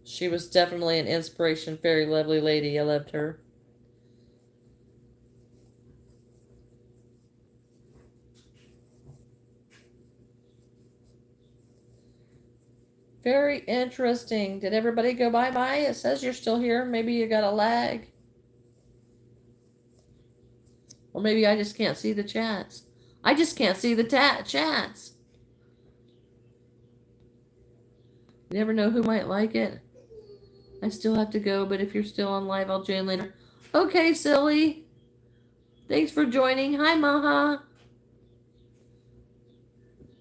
She was definitely an inspiration. Very lovely lady. I loved her. Very interesting. Did everybody go bye-bye? It says you're still here. Maybe you got a lag. Or maybe I just can't see the chats. I just can't see the chats. You never know who might like it. I still have to go, but if you're still on live, I'll join later. Okay, silly. Thanks for joining. Hi, Maha.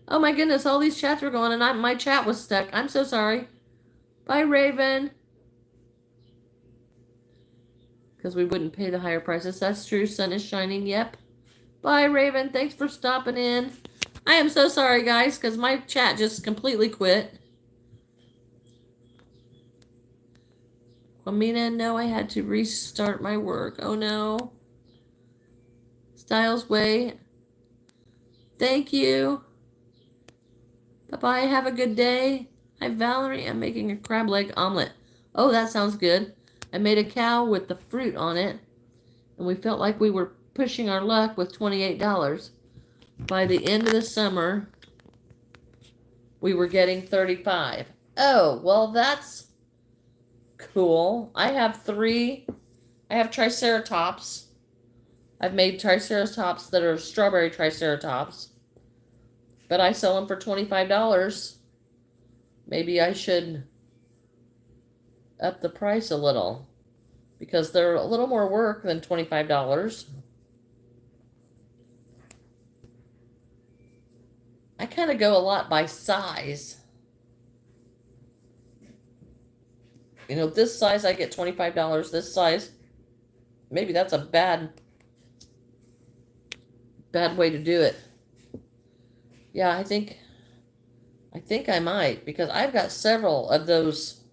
Oh my goodness, all these chats were going and my chat was stuck. I'm so sorry. Bye, Raven. Because we wouldn't pay the higher prices. That's true. Sun is shining. Yep. Bye, Raven. Thanks for stopping in. I am so sorry, guys, because my chat just completely quit. Amina, no, I had to restart my work. Oh, no. Styles Way. Thank you. Bye-bye. Have a good day. Hi, Valerie. I'm making a crab leg omelet. Oh, that sounds good. I made a cow with the fruit on it, and we felt like we were pushing our luck with $28. By the end of the summer, we were getting $35. Oh, well, that's cool. I have triceratops. I've made triceratops that are strawberry triceratops, but I sell them for $25. Maybe I should up the price a little because they're a little more work than $25. I kind of go a lot by size. This size I get $25. This size, maybe that's a bad way to do it. Yeah, I think I might, because I've got several of those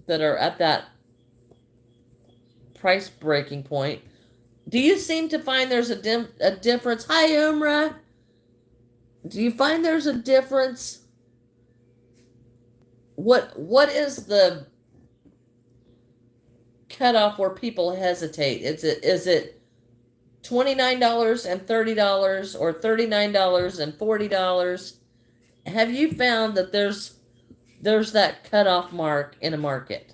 that are at that price breaking point. Do you seem to find there's a difference? Hi, Umra. Do you find there's a difference? What is the cutoff where people hesitate? Is it $29 and $30 or $39 and $40? Have you found that there's that cutoff mark in a market?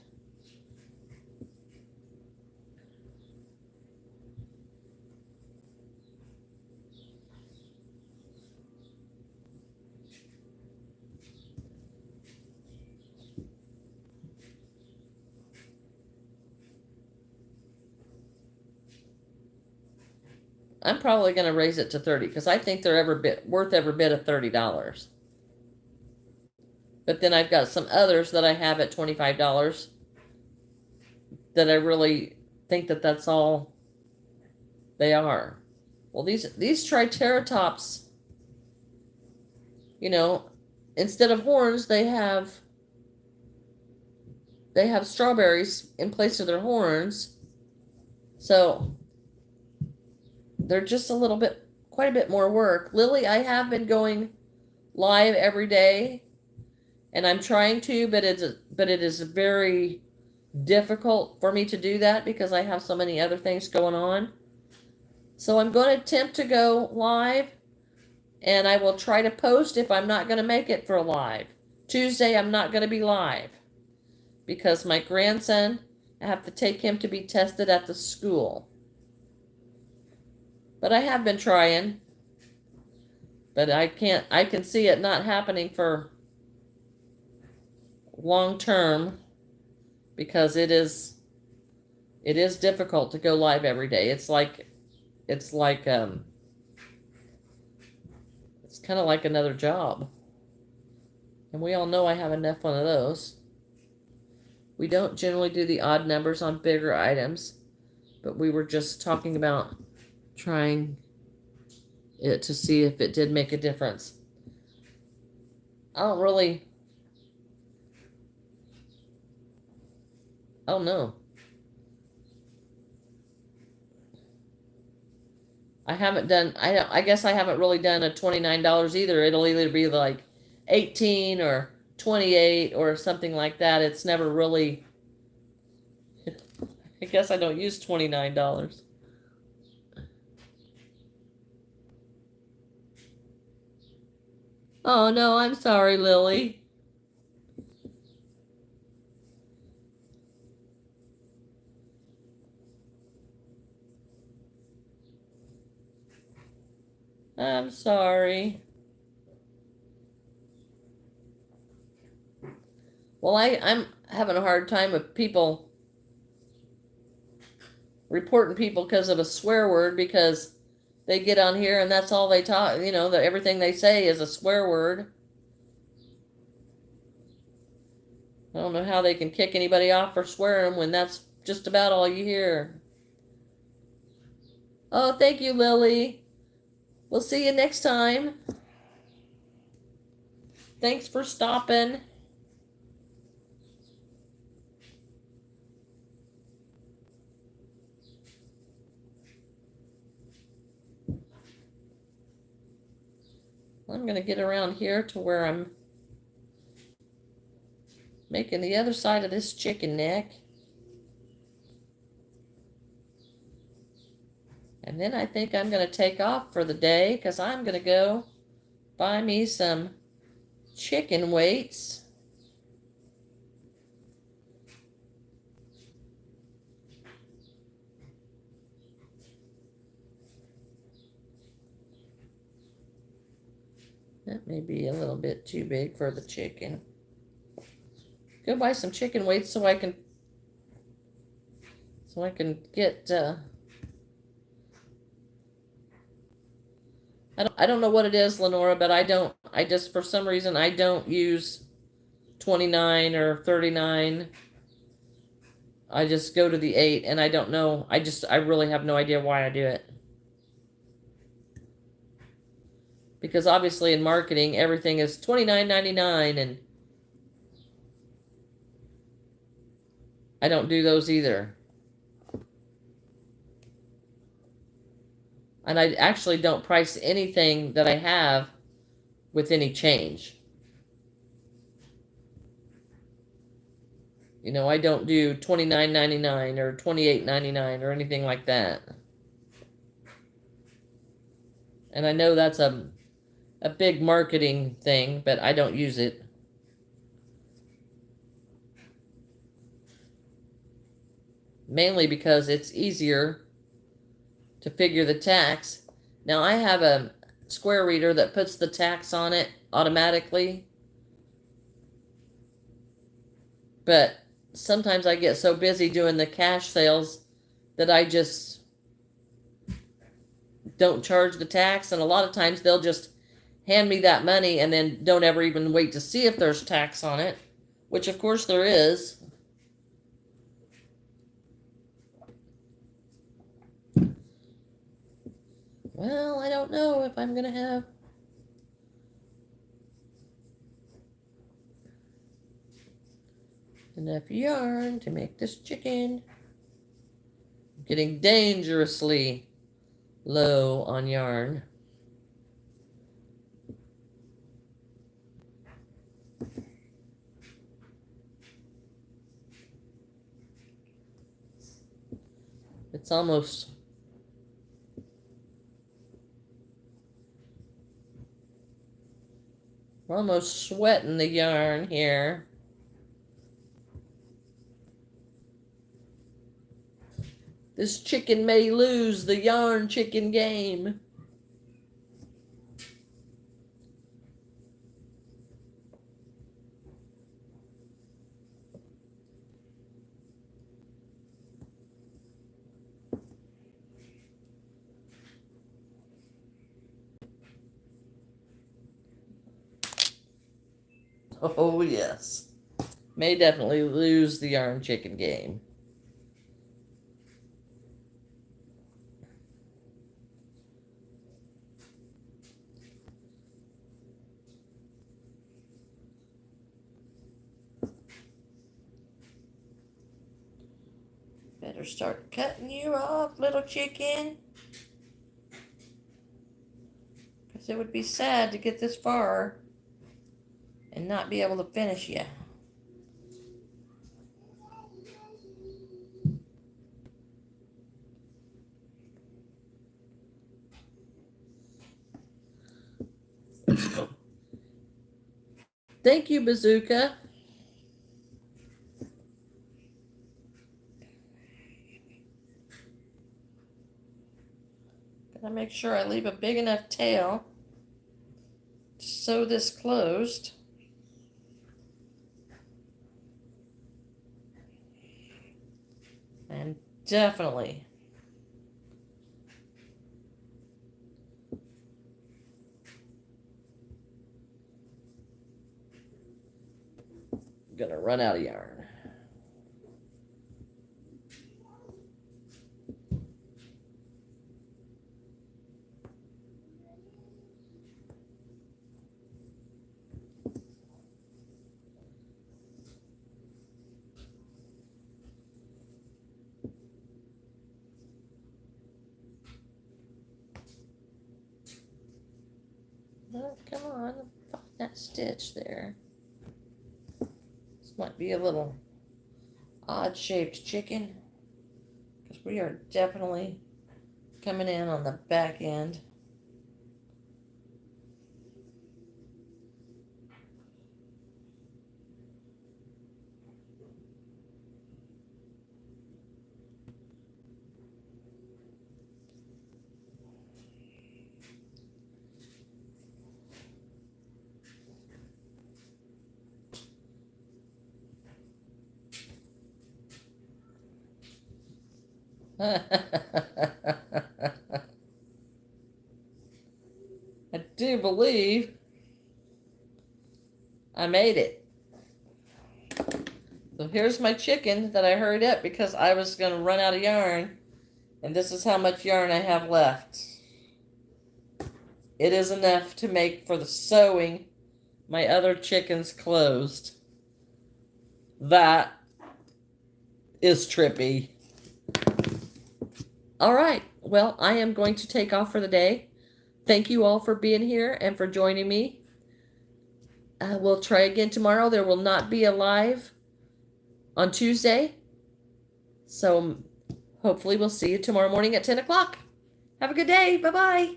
I'm probably going to raise it to 30 because I think they're worth every bit of $30. But then I've got some others that I have at $25 that I really think that that's all they are. Well, these triceratops, instead of horns, they have strawberries in place of their horns. So they're just quite a bit more work. Lily, I have been going live every day, and I'm trying to, but it is very difficult for me to do that because I have so many other things going on. So I'm going to attempt to go live, and I will try to post if I'm not going to make it for live. Tuesday I'm not going to be live because my grandson, I have to take him to be tested at the school. But I have been trying. But I can see it not happening for long term because it is difficult to go live every day. It's kind of like another job. And we all know I have enough one of those. We don't generally do the odd numbers on bigger items, but we were just talking about trying it to see if it did make a difference. I don't know. I guess I haven't really done a $29 either. It'll either be like 18 or 28 or something like that. It's never really, I guess I don't use $29. Oh no, I'm sorry, Lily. I'm sorry. Well, I'm having a hard time with people reporting people because of a swear word because they get on here and that's all they talk, everything they say is a swear word. I don't know how they can kick anybody off for swearing when that's just about all you hear. Oh, thank you, Lily. We'll see you next time. Thanks for stopping. I'm going to get around here to where I'm making the other side of this chicken neck. And then I think I'm going to take off for the day because I'm going to go buy me some chicken weights. That may be a little bit too big for the chicken. Go buy some chicken weights so I can get I don't know what it is, Lenora, but I just for some reason I don't use 29 or 39. I just go to the 8 and I don't know. I really have no idea why I do it. Because obviously in marketing everything is $29.99 and I don't do those either. And I actually don't price anything that I have with any change. I don't do $29.99 or $28.99 or anything like that. And I know that's a big marketing thing, but I don't use it. Mainly because it's easier to figure the tax. Now I have a square reader that puts the tax on it automatically. But sometimes I get so busy doing the cash sales that I just don't charge the tax. And a lot of times they'll just hand me that money and then don't ever even wait to see if there's tax on it, which of course there is. Well, I don't know if I'm going to have enough yarn to make this chicken. I'm getting dangerously low on yarn. It's almost We're almost sweating the yarn here. This chicken may lose the yarn chicken game. Oh, yes. May definitely lose the yarn chicken game. Better start cutting you off, little chicken. Because it would be sad to get this far and not be able to finish you. Thank you, Bazooka. Gotta make sure I leave a big enough tail to sew this closed. And definitely gonna run out of yarn. Oh, come on, find that stitch there. This might be a little odd-shaped chicken, because we are definitely coming in on the back end. I do believe I made it. So here's my chicken that I hurried up because I was going to run out of yarn. And this is how much yarn I have left. It is enough to make for the sewing my other chickens closed. That is trippy. All right. Well, I am going to take off for the day. Thank you all for being here and for joining me. We'll try again tomorrow. There will not be a live on Tuesday. So hopefully we'll see you tomorrow morning at 10 o'clock. Have a good day. Bye-bye.